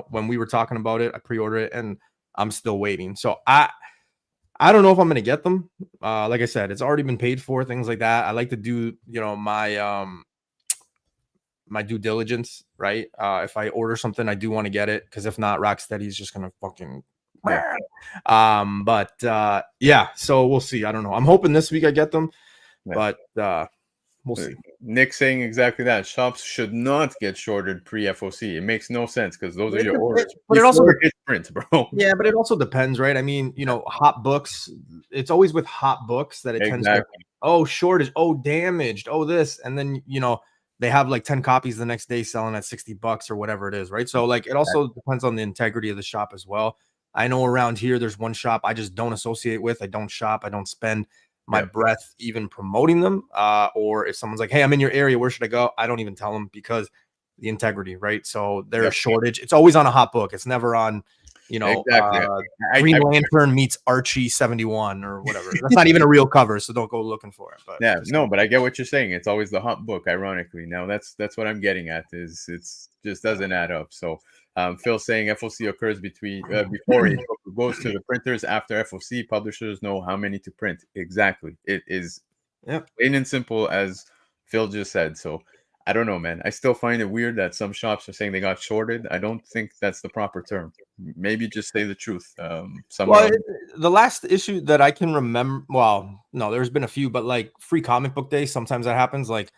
when we were talking about it, I pre-ordered it and I'm still waiting. So I don't know if I'm going to get them. Like I said, it's already been paid for, things like that. I like to do, my due diligence, right? If I order something, I do want to get it because if not, Rocksteady is just gonna fucking. Yeah. So we'll see. I don't know. I'm hoping this week I get them, but we'll see. Nick saying exactly that. Shops should not get shorted pre-FOC. It makes no sense because those are your orders. But it also print, bro. Yeah, but it also depends, right? I mean, hot books. It's always with hot books that it tends to oh, shortage, oh, damaged, oh, this, and then they have like 10 copies the next day selling at $60 or whatever it is, right? So like it also depends on the integrity of the shop as well. I know around here there's one shop I just don't associate with. I don't shop, I don't spend my breath even promoting them. Or if someone's like, hey, I'm in your area, where should I go? I don't even tell them because the integrity, right? So their shortage, it's always on a hot book. It's never on, Green Lantern meets Archie 71 or whatever. That's not even a real cover, so don't go looking for it. But yeah, no, but I get what you're saying. It's always the hot book, ironically. Now that's what I'm getting at, is it's just doesn't add up. So Phil saying FOC occurs before a book goes to the printers. After FOC, publishers know how many to print. Exactly. It is plain and simple, as Phil just said. So I don't know, man. I still find it weird that some shops are saying they got shorted. I don't think that's the proper term. Maybe just say the truth. Well, the last issue that I can remember, well, no, there's been a few, but like Free Comic Book Day, sometimes that happens. Like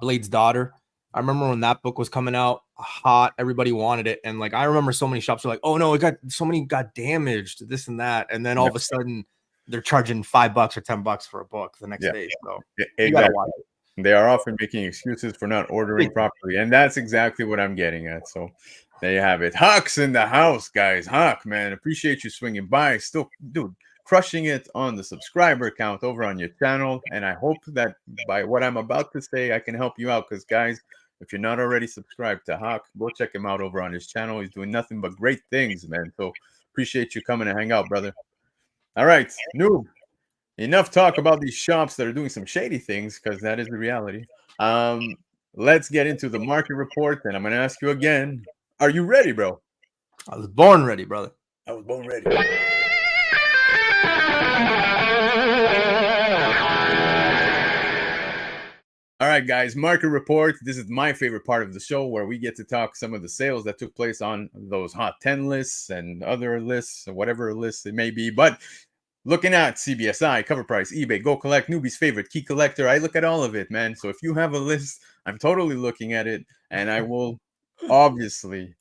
Blade's Daughter. I remember when that book was coming out hot, everybody wanted it. And like I remember so many shops were like, oh no, it got so many got damaged, this and that. And then all of a sudden they're charging $5 or $10 for a book the next day. So you gotta watch it. They are often making excuses for not ordering properly, and that's exactly what I'm getting at. So there you have it. Hawk's in the house, guys. Hawk, man, appreciate you swinging by. Still, dude, crushing it on the subscriber count over on your channel. And I hope that by what I'm about to say, I can help you out. Because, guys, if you're not already subscribed to Hawk, go check him out over on his channel. He's doing nothing but great things, man. So appreciate you coming to hang out, brother. All right, Noob. Enough talk about these shops that are doing some shady things, because that is the reality. Let's get into the market report, and I'm going to ask you again. Are you ready, bro? I was born ready, brother. I was born ready. All right, guys, market report. This is my favorite part of the show, where we get to talk some of the sales that took place on those Hot 10 lists and other lists, or whatever lists it may be. But looking at CBSI, Cover Price, eBay, Go Collect, Newbie's Favorite, Key Collector, I look at all of it, man. So if you have a list, I'm totally looking at it, and I will obviously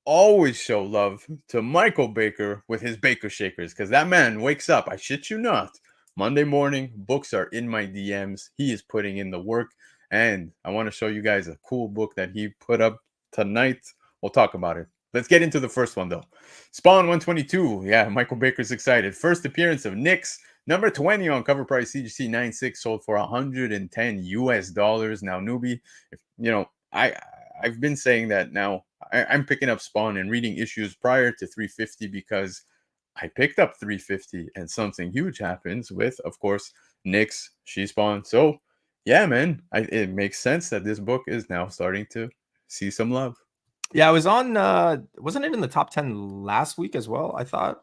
always show love to Michael Baker with his Baker Shakers, because that man wakes up, I shit you not, Monday morning, books are in my DMs. He is putting in the work, and I want to show you guys a cool book that he put up tonight. We'll talk about it. Let's get into the first one, though. Spawn 122. Yeah, Michael Baker's excited. First appearance of Nyx. Number 20 on Cover Price, CGC 96, sold for $110 US. Now, Newbie, I've been saying that now. I'm picking up Spawn and reading issues prior to 350 because I picked up 350 and something huge happens with, of course, Nyx, She-Spawn. So, yeah, man, it makes sense that this book is now starting to see some love. Yeah, I was on, wasn't it in the top 10 last week as well? I thought.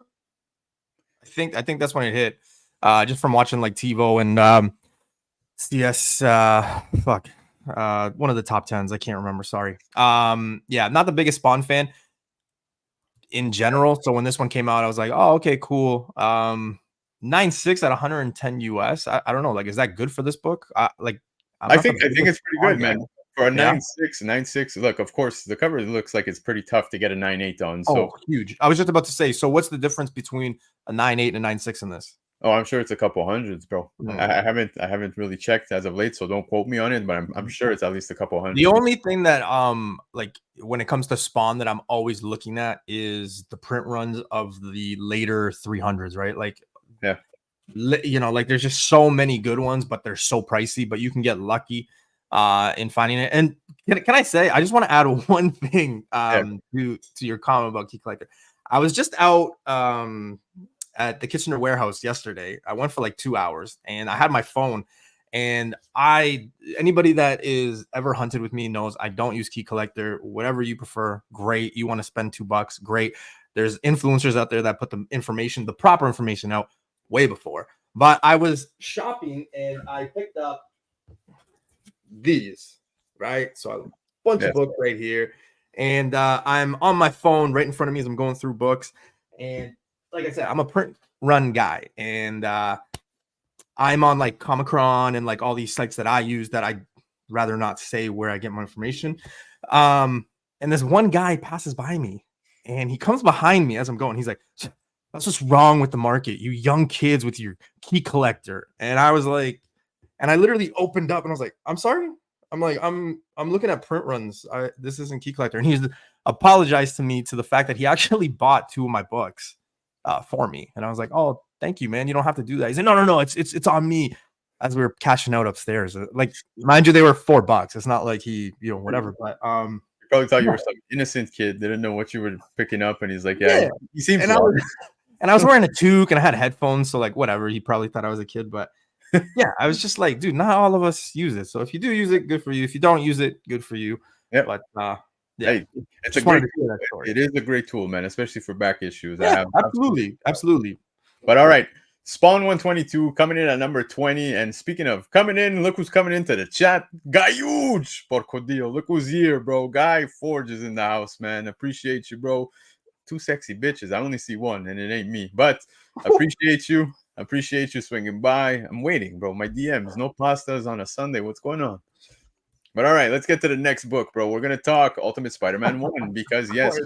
I think that's when it hit. Just from watching like TiVo and CS, one of the top 10s. I can't remember. Sorry. Yeah, not the biggest Spawn fan in general. So when this one came out, I was like, oh, okay, cool. 9.6 at 110 US. I don't know. Like, is that good for this book? I think it's pretty good, man. For a 9.6. Look, of course, the cover looks like it's pretty tough to get a 9.8 on. So huge. I was just about to say. So what's the difference between a 9.8 and a 9.6 in this? Oh, I'm sure it's a couple hundreds, bro. I haven't really checked as of late, so don't quote me on it, but I'm sure it's at least a couple hundred. The only thing that like when it comes to Spawn that I'm always looking at is the print runs of the later 300s, right? Like, yeah, like there's just so many good ones, but they're so pricey, but you can get lucky in finding it. And can I say, I just want to add one thing to your comment about Key Collector. I was just out at the Kitchener warehouse yesterday. I went for like 2 hours and I had my phone, and anybody that is ever hunted with me knows I don't use Key Collector. Whatever you prefer, great. You want to spend $2, great. There's influencers out there that put the proper information out way before. But I was shopping and I picked up these, right? So I have a bunch of books right here, and I'm on my phone right in front of me as I'm going through books. And like I said, I'm a print run guy, and I'm on like Comicron and like all these sites that I use that I'd rather not say where I get my information. And this one guy passes by me, and he comes behind me as I'm going. He's like, "That's what's wrong with the market, you young kids with your Key Collector." And I was like, And I literally opened up and I was like, I'm sorry. I'm like, I'm looking at print runs. This isn't Key Collector. And he's apologized to me to the fact that he actually bought 2 of my books for me. And I was like, oh, thank you, man. You don't have to do that. He said, no, it's on me. As we were cashing out upstairs. Like, mind you, they were $4. It's not like he, whatever. But You probably thought you yeah. were some innocent kid, didn't know what you were picking up, and he's like, Yeah. yeah, he seems And flawed. I was wearing a toque and I had headphones, so like whatever. He probably thought I was a kid, but yeah, I was just like, dude, not all of us use it. So if you do use it, good for you. If you don't use it, good for you. Yep. But yeah, Hey, it's a just wanted great to share tool. that story. It is a great tool, man, especially for back issues. I Yeah, have absolutely. But all right, Spawn 122 coming in at number 20. And speaking of coming in, look who's coming into the chat. Guy Huge, Porcodillo. Look who's here, bro. Guy Forge is in the house, man. Appreciate you, bro. 2 sexy bitches. I only see one, and it ain't me. But appreciate you. Appreciate you swinging by. I'm waiting, bro. My DMs. No pastas on a Sunday. What's going on? But all right, let's get to the next book, bro. We're going to talk Ultimate Spider-Man 1 because, yes,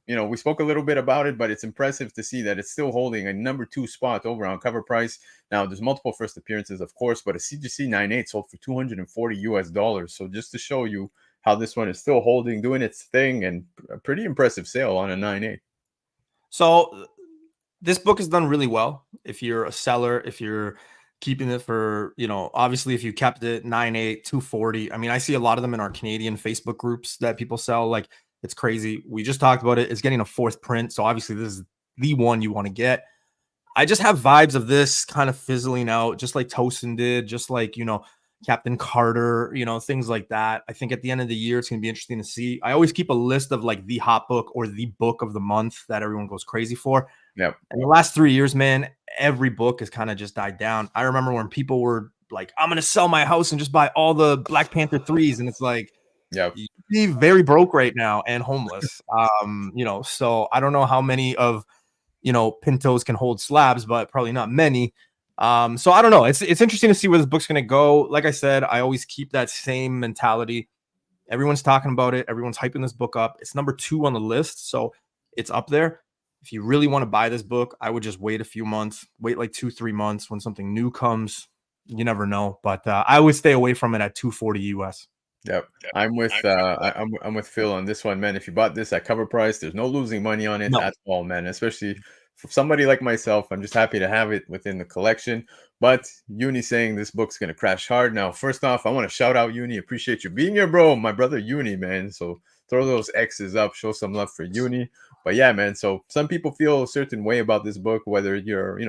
we spoke a little bit about it, but it's impressive to see that it's still holding a number 2 spot over on cover price. Now, there's multiple first appearances, of course, but a CGC 9.8 sold for $240 US. So just to show you how this one is still holding, doing its thing, and a pretty impressive sale on a 9.8. So this book is done really well. If you're a seller, if you're keeping it for, obviously if you kept it 9.8, 240. I mean, I see a lot of them in our Canadian Facebook groups that people sell. Like, it's crazy. We just talked about it. It's getting a 4th print. So obviously this is the one you want to get. I just have vibes of this kind of fizzling out, just like Tosin did, just like, Captain Carter, things like that. I think at the end of the year, it's going to be interesting to see. I always keep a list of like the hot book or the book of the month that everyone goes crazy for. Yep. And the last 3 years, man, every book has kind of just died down. I remember when people were like, I'm going to sell my house and just buy all the Black Panther 3s. And it's like, yep, you'd be very broke right now and homeless. So I don't know how many of, Pintos can hold slabs, but probably not many. So I don't know. It's interesting to see where this book's going to go. Like I said, I always keep that same mentality. Everyone's talking about it. Everyone's hyping this book up. It's number 2 on the list, so it's up there. If you really want to buy this book, I would just wait a few months, wait like 2-3 months when something new comes. You never know, but I would stay away from it at $240 US. Yep. I'm with I'm with Phil on this one, man. If you bought this at cover price, there's no losing money on it at all, man. Especially for somebody like myself, I'm just happy to have it within the collection. But Uni saying this book's gonna crash hard. Now, first off, I want to shout out Uni. Appreciate you being here, bro. My brother Uni, man. So throw those X's up, show some love for Uni. But yeah, man. So some people feel a certain way about this book, whether you're,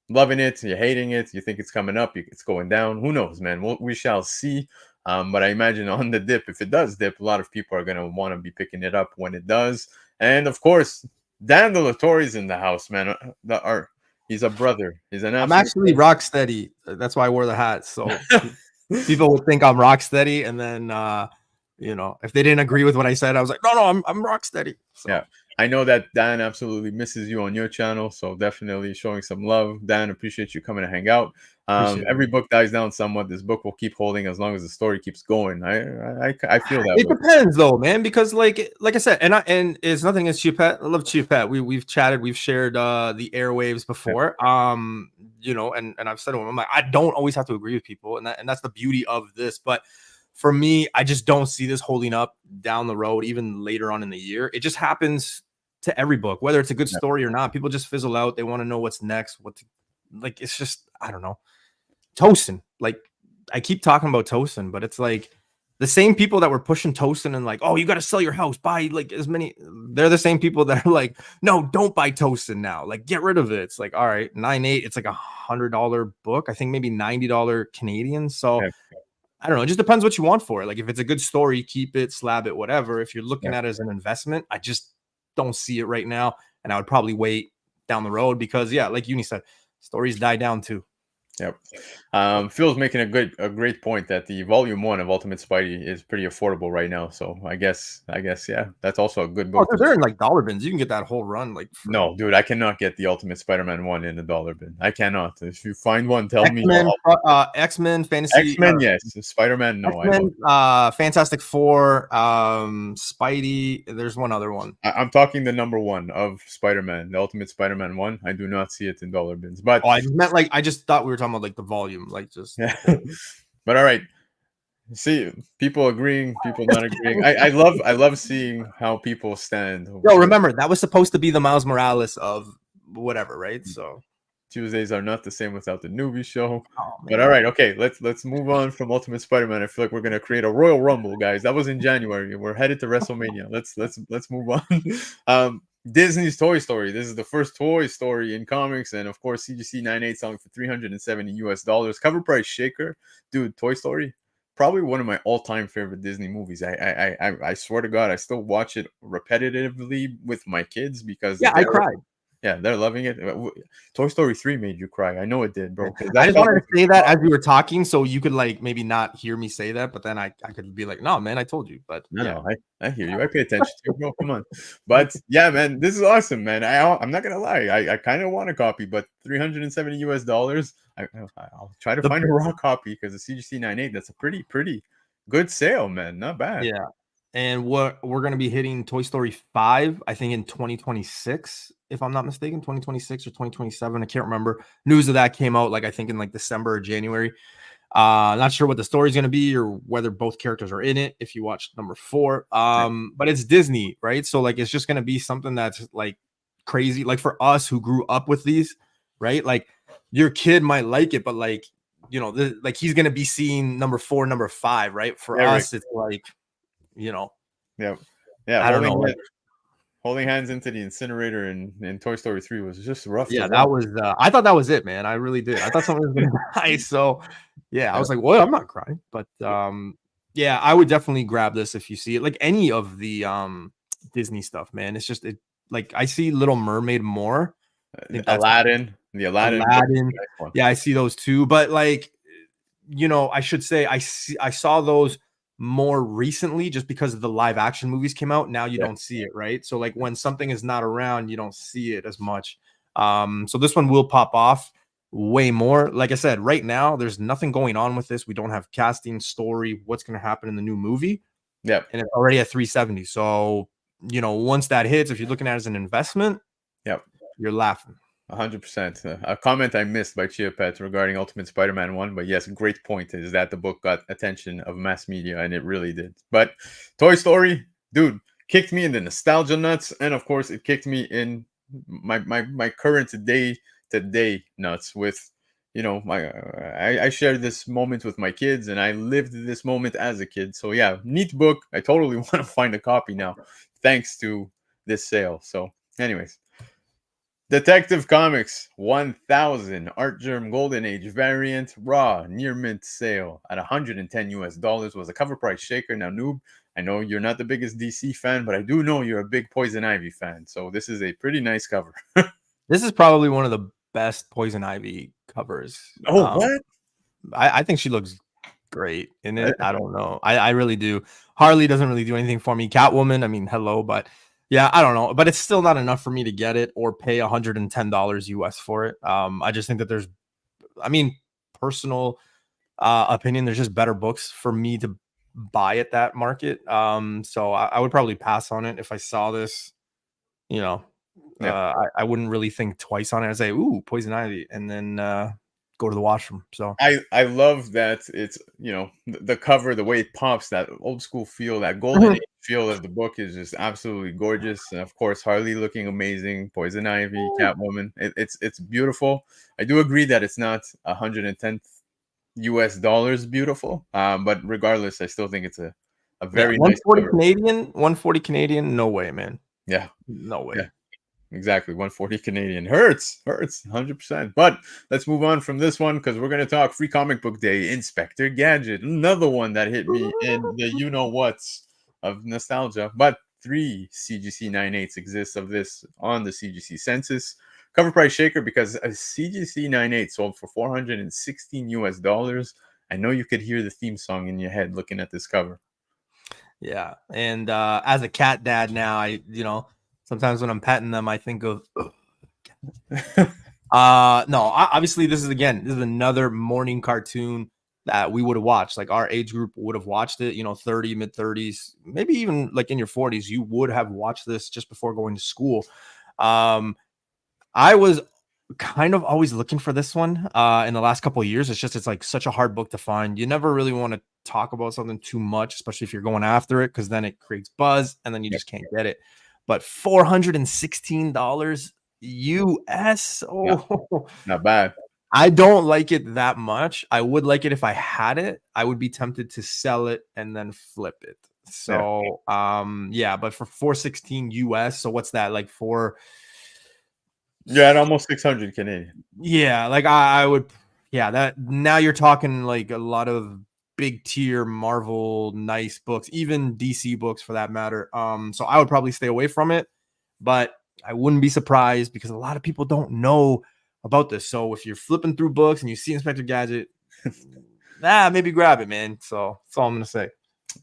loving it, you're hating it, you think it's coming up, it's going down. Who knows, man? We shall see. But I imagine on the dip, if it does dip, a lot of people are going to want to be picking it up when it does. And of course, Dan Delatorre's in the house, man. He's a brother. He's an I'm actually rock steady. That's why I wore the hat. So people would think I'm rock steady. And then, if they didn't agree with what I said, I was like, no, I'm rock steady. So. Yeah. I know that Dan absolutely misses you on your channel, so definitely showing some love. Dan, appreciate you coming to hang out. Every book dies down somewhat. This book will keep holding as long as the story keeps going. I feel that it depends though, man, because like I said, and it's nothing against Chiapette. I love Chiapette. We've chatted, we've shared the airwaves before. Yeah. And I've said to him, I'm like, I don't always have to agree with people, and that's the beauty of this, but for me, I just don't see this holding up down the road, even later on in the year. It just happens to every book, whether it's a good story or not. People just fizzle out. They want to know what's next. It's just, I don't know. Tosin, like, I keep talking about Tosin, but it's like the same people that were pushing Tosin and like, oh, you got to sell your house, buy like as many. They're the same people that are like, no, don't buy Tosin now. Like, get rid of it. It's like, all right, 9.8. It's like $100 book. I think maybe $90 Canadian. So. I don't know. It just depends what you want for it. Like if it's a good story, keep it, slab it, whatever. If you're looking at it as an investment, I just don't see it right now. And I would probably wait down the road because, yeah, like Uni said, stories die down too. Yep. Phil's making a great point that the volume 1 of Ultimate Spidey is pretty affordable right now. So I guess, yeah, that's also a good book. Oh, they're in like dollar bins. You can get that whole run. Like no, dude, I cannot get the Ultimate Spider-Man 1 in the dollar bin. I cannot. If you find one, tell me. X-Men Fantasy. X-Men, yes. Spider-Man, no. X-Men, Fantastic Four, Spidey. There's one other one. I'm talking the number 1 of Spider-Man, the Ultimate Spider-Man 1. I do not see it in dollar bins. But I just meant like I just thought we were talking about like the volume, like just. Yeah. But all right. See, people agreeing, people not agreeing. I love seeing how people stand. Yo, remember that was supposed to be the Miles Morales of whatever, right? So Tuesdays are not the same without the newbie show. oh But all man. right, okay, let's move on from Ultimate Spider-Man. I feel like we're gonna create a Royal Rumble, guys. That was in January. We're headed to WrestleMania. Let's move on. Disney's Toy Story. This is the first Toy Story in comics, and of course, CGC 98 selling for $370 US. Cover price shaker, dude. Toy Story, probably one of my all-time favorite Disney movies. I swear to God, I still watch it repetitively with my kids because Yeah, I cried. yeah, they're loving it. Toy Story 3 made you cry. I know it did, bro. I just wanted to say that as you were talking, so you could like maybe not hear me say that, but then I could be like, no, man, I told you. But no, I hear you. I pay attention to you, bro. Come on. But yeah, man, this is awesome, man. I'm not gonna lie. I kind of want a copy, but $370 US. I'll try to find a raw copy because the CGC 98, that's a pretty good sale, man. Not bad. Yeah. And we're going to be hitting Toy Story 5, I think in 2026, if I'm not mistaken, 2026 or 2027. I can't remember. News of that came out like I think in like December or January. Not sure what the story's going to be or whether both characters are in it if you watch number 4. But it's Disney, right? So like it's just going to be something that's like crazy. Like for us who grew up with these, right? Like your kid might like it, but like, you know, like he's going to be seeing number 4, number 5, right? For us, it's like, you know, yeah, I don't know. Holding hands into the incinerator in Toy Story 3 was just rough. Yeah, that was. I thought that was it, man. I really did. I thought someone was gonna die. So, yeah, I was like, "Well, I'm not crying," but yeah, I would definitely grab this if you see it. Like any of the Disney stuff, man. It's just like I see Little Mermaid more. Aladdin. Yeah, I see those too. But like, you know, I should say I saw those more recently just because of the live action movies came out. Now you don't see it, right? So like when something is not around, you don't see it as much. So this one will pop off way more. Like I said, right now there's nothing going on with this. We don't have casting, story, what's going to happen in the new movie. Yeah, and it's already at 370. So you know, once that hits, if you're looking at it as an investment, you're laughing. 100%. A comment I missed by Chia Pet regarding Ultimate Spider-Man 1, but yes, great point is that the book got attention of mass media, and it really did. But Toy Story, dude, kicked me in the nostalgia nuts, and of course, it kicked me in my current day-to-day nuts with, you know, I shared this moment with my kids, and I lived this moment as a kid. So yeah, neat book. I totally want to find a copy now, thanks to this sale. So anyways. Detective Comics 1000 Art Germ Golden Age variant raw near mint sale at $110 was a cover price shaker. Now, Noob, I know you're not the biggest DC fan, but I do know you're a big Poison Ivy fan. So this is a pretty nice cover. This is probably one of the best Poison Ivy covers. Oh, what? I think she looks great in it. I don't know. I really do. Harley doesn't really do anything for me. Catwoman, I mean, hello, but yeah, I don't know, but it's still not enough for me to get it or pay $110 US for it. I just think that there's, I mean, personal opinion, there's just better books for me to buy at that market. So I would probably pass on it if I saw this. You know, I wouldn't really think twice on it. I'd say, ooh, Poison Ivy, and then go to the washroom. So I love that it's, you know, the cover, the way it pops, that old school feel, that golden age feel of the book is just absolutely gorgeous. And of course, Harley looking amazing, Poison Ivy, Catwoman. It's beautiful. I do agree that it's not $110 US beautiful, but regardless, I still think it's a very nice 140 Canadian, 140 Canadian. No way, man. Yeah, no way. Yeah. Exactly, 140 Canadian hurts 100%. But let's move on from this one because we're going to talk Free Comic Book Day, Inspector Gadget, another one that hit me in the you know what's of nostalgia. But 3 CGC 98s exist of this on the CGC census. Cover price shaker because a CGC 98 sold for $416 US. I know you could hear the theme song in your head looking at this cover. Yeah, and as a cat dad now, sometimes when I'm petting them, I think of no, obviously this is another morning cartoon that we would have watched. Like our age group would have watched it, 30, mid 30s, maybe even like in your 40s, you would have watched this just before going to school. I was kind of always looking for this one in the last couple of years. It's like such a hard book to find. You never really want to talk about something too much, especially if you're going after it, because then it creates buzz and then you Yep. just can't get it. But $416 US. Yeah, Oh, not bad. I don't like it that much. I would like it if I had it. I would be tempted to sell it and then flip it. Yeah, So yeah, but for 416 US, so what's that, like for you're at almost 600 Canadian. yeah, like I would, yeah, that now you're talking like a lot of big tier Marvel nice books, even DC books for that matter. So I would probably stay away from it, but I wouldn't be surprised because a lot of people don't know about this. So if you're flipping through books and you see Inspector Gadget, maybe grab it, man. So that's all I'm gonna say.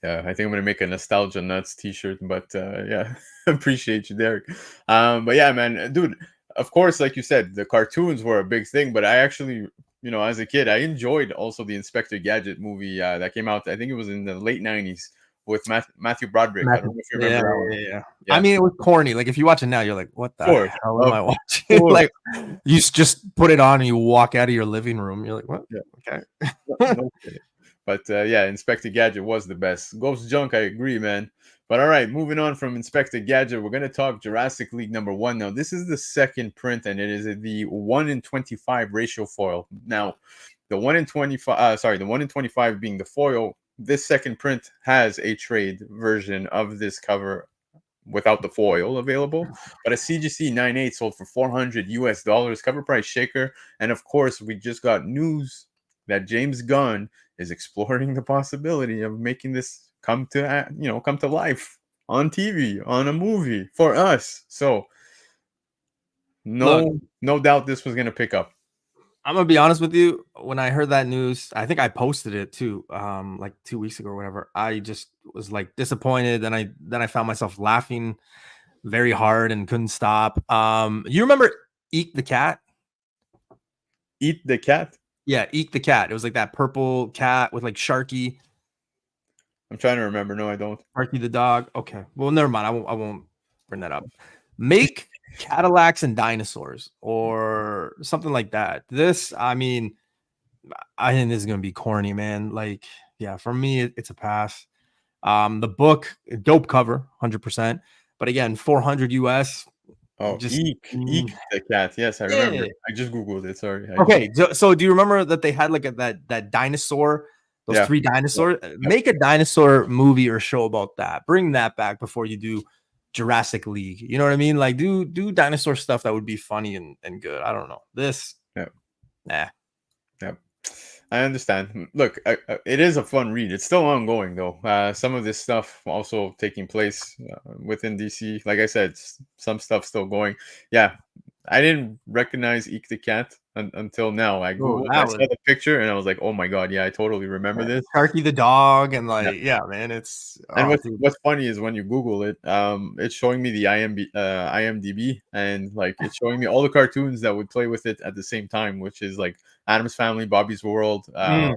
Yeah, I think I'm gonna make a nostalgia nuts T-shirt, but yeah, appreciate you, Derek. But yeah, man, dude. Of course, like you said, the cartoons were a big thing, but I actually, as a kid, I enjoyed also the Inspector Gadget movie that came out. I think it was in the late '90s with Matthew Broderick. I don't know if you remember that one. Yeah. Yeah, I of mean, it was corny. Like if you watch it now, you're like, what the course, hell am of I watching? course. Like you just put it on and you walk out of your living room. You're like, what? Yeah, Okay. no kidding. But yeah, Inspector Gadget was the best. Ghost Junk, I agree, man. But all right, moving on from Inspector Gadget, we're gonna talk Jurassic League #1. Now, this is the second print, and it is the 1 in 25 ratio foil. Now, the 1 in 25, the 1 in 25 being the foil. This second print has a trade version of this cover without the foil available, but a CGC 98 sold for $400 cover price shaker. And of course, we just got news that James Gunn is exploring the possibility of making this come to life on TV, on a movie for us. So Look, no doubt this was going to pick up. I'm gonna be honest with you. When I heard that news, I think I posted it too, like 2 weeks ago or whatever. I just was like disappointed, and I found myself laughing very hard and couldn't stop. You remember Eek the Cat? Eat the cat. Yeah, Eek the Cat. It was like that purple cat with like Sharky. I'm trying to remember. No, I don't. Sparky the dog. Okay. Well, never mind. I won't bring that up. Make Cadillacs and dinosaurs or something like that. This, I mean, I think this is gonna be corny, man. Like, yeah, for me, it's a pass. The book, dope cover, 100%. But again, 400 US. Oh, Just Eek the cat. Yes, I remember. yeah. I just googled it. Sorry. Okay, so do you remember that they had like that dinosaur, those Yeah. 3 dinosaurs? Make a dinosaur movie or show about that. Bring that back before you do Jurassic League. You know what I mean? Like do dinosaur stuff that would be funny and good. I don't know. This, Yeah. nah. Yeah. I understand. Look, it is a fun read. It's still ongoing, though. Some of this stuff also taking place within DC. Like I said, some stuff still going. Yeah, I didn't recognize Eek the Cat until now. I Oh, googled, I that saw was the picture, and I was like, "Oh my god, yeah, I totally remember this." Sharky the dog and Yeah. like, yeah, man, it's And oh, dude. what's funny is when you Google it, it's showing me the IMDb, and like it's showing me all the cartoons that would play with it at the same time, which is like Adam's Family, Bobby's World, like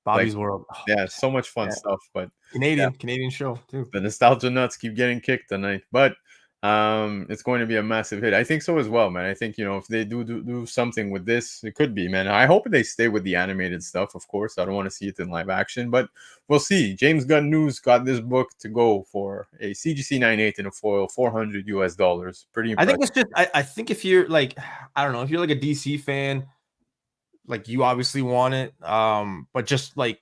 Bobby's World. Oh, yeah, so much fun yeah. stuff. But yeah, Canadian show too. the nostalgia nuts keep getting kicked tonight, but it's going to be a massive hit. I think so as well, man. I think if they do something with this, it could be, man. I hope they stay with the animated stuff. Of course, I don't want to see it in live action, but we'll see. James Gunn News got this book to go for a CGC 98 in a foil, $400. Pretty I impressive. think it's just I think if you're like, I don't know, if you're like a DC fan, like you obviously want it. But just like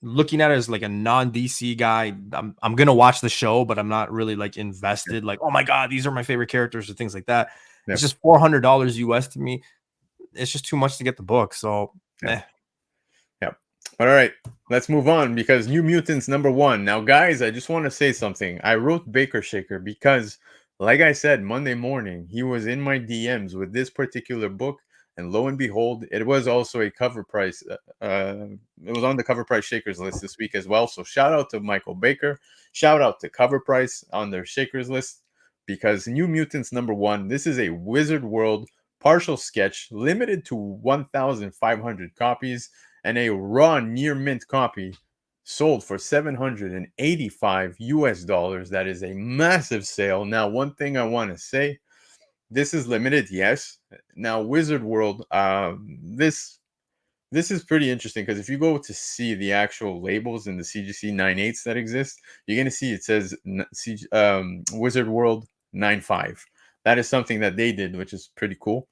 looking at it as like a non-DC guy, I'm gonna watch the show, but I'm not really like invested. Like, oh my god, these are my favorite characters or things like that. Yeah. It's just $400 US to me. It's just too much to get the book. So, Yeah. All right, let's move on because New Mutants #1. Now, guys, I just want to say something. I wrote Baker Shaker because, like I said, Monday morning, he was in my DMs with this particular book. And lo and behold, it was also a cover price. It was on the cover price shakers list this week as well. So shout out to Michael Baker. Shout out to Cover Price on their shakers list because New Mutants #1. This is a Wizard World partial sketch limited to 1,500 copies and a raw near mint copy sold for $785 US. That is a massive sale. Now, one thing I want to say. This is limited, yes, Now, Wizard World, this is pretty interesting because if you go to see the actual labels in the CGC 9.8s that exist, you're gonna see it says Wizard World 9.5. That is something that they did, which is pretty cool.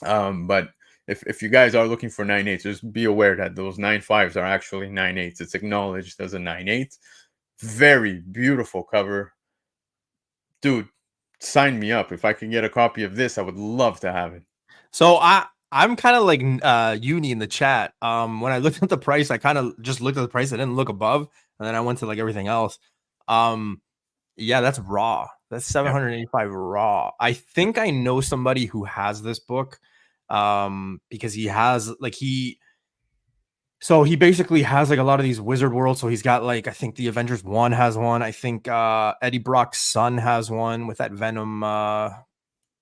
But if you guys are looking for 9.8s, just be aware that those 9.5s are actually 9.8s. It's acknowledged as a 9.8. Very beautiful cover, dude. Sign me up. If I can get a copy of this, I would love to have it. So I'm kind of like Uni in the chat. When I looked at the price, I kind of just looked at the price. I didn't look above, and then I went to like everything else. Yeah, that's raw. That's 785 raw. I think I know somebody who has this book, because he has like so he basically has like a lot of these Wizard Worlds. So he's got like, I think the Avengers 1 has one. I think Eddie Brock's son has one with that Venom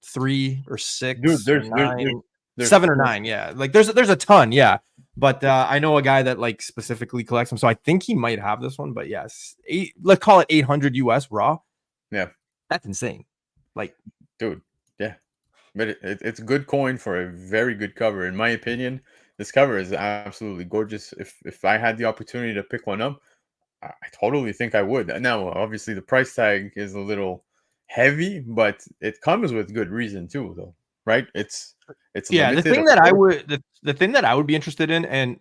3 or 6 Dude, or 9, there's 7 or 9. Yeah, like there's a ton. Yeah, but I know a guy that like specifically collects them, so I think he might have this one. But yes, let's call it 800 US raw. Yeah, that's insane. Like, dude, yeah, but it's good coin for a very good cover, in my opinion. This cover is absolutely gorgeous. If I had the opportunity to pick one up, I totally think I would. Now, obviously, the price tag is a little heavy, but it comes with good reason too, though, right? It's yeah. limited. The thing that I would the thing that I would be interested in, and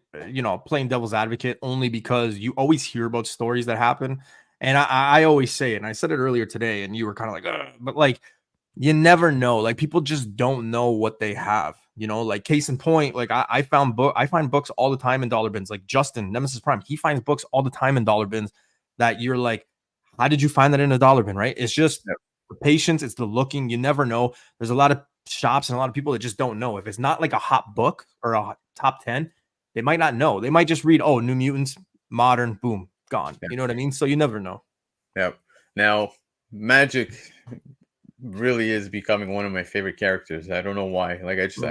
playing devil's advocate, only because you always hear about stories that happen, and I always say it, and I said it earlier today, and you were kind of like, ugh, but like, you never know. Like, people just don't know what they have. Like, case in point, like I find books all the time in dollar bins. Like Justin, Nemesis Prime, he finds books all the time in dollar bins that you're like, how did you find that in a dollar bin, right? It's just the patience, it's the looking. You never know. There's a lot of shops and a lot of people that just don't know. If it's not like a hot book or a top 10, they might not know. They might just read, oh, New Mutants, modern, boom, gone. You know what I mean? So you never know. Yep. Now, Magic really is becoming one of my favorite characters. I don't know why. Like, I just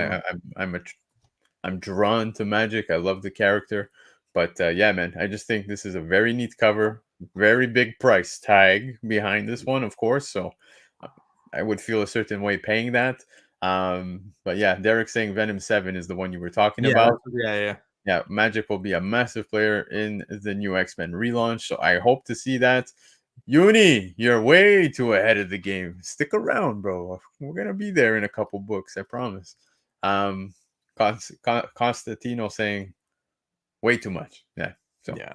I'm drawn to Magic. I love the character. But yeah, man, I just think this is a very neat cover. Very big price tag behind this one, of course. So I would feel a certain way paying that. But yeah, Derek saying Venom 7 is the one you were talking about. Yeah, Magic will be a massive player in the new X-Men relaunch. So I hope to see that. Uni, you're way too ahead of the game. Stick around, bro. We're gonna be there in a couple books, I promise. Constantino saying way too much. Yeah. So yeah.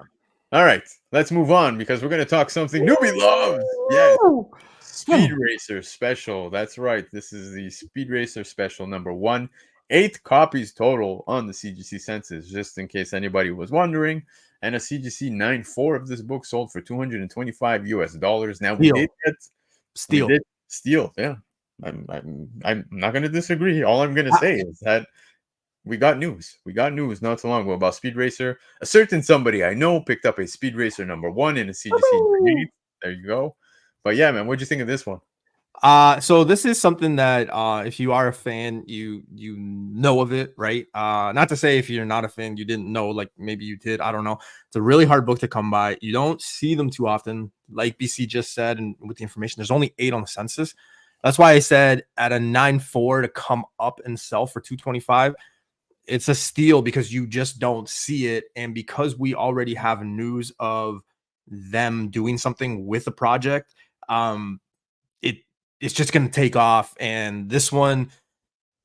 All right, let's move on because we're gonna talk something newbie loves. Yes. Speed Racer special. That's right. This is the Speed Racer special number 1. 8 copies total on the CGC census, just in case anybody was wondering. And a CGC 9.4 of this book sold for $225 US. Now we did get steal. Yeah, I'm not going to disagree. All I'm going to say is that we got news. We got news not too long ago about Speed Racer. A certain somebody I know picked up a Speed Racer number 1 in a CGC 9.8. There you go. But yeah, man, what'd you think of this one? So this is something that if you are a fan, you know of it, right? Not to say if you're not a fan, you didn't know, like maybe you did. I don't know. It's a really hard book to come by. You don't see them too often, like BC just said, and with the information, there's only 8 on the census. That's why I said at a 9.4 to come up and sell for 225. It's a steal because you just don't see it, and because we already have news of them doing something with the project, it's just going to take off, and this one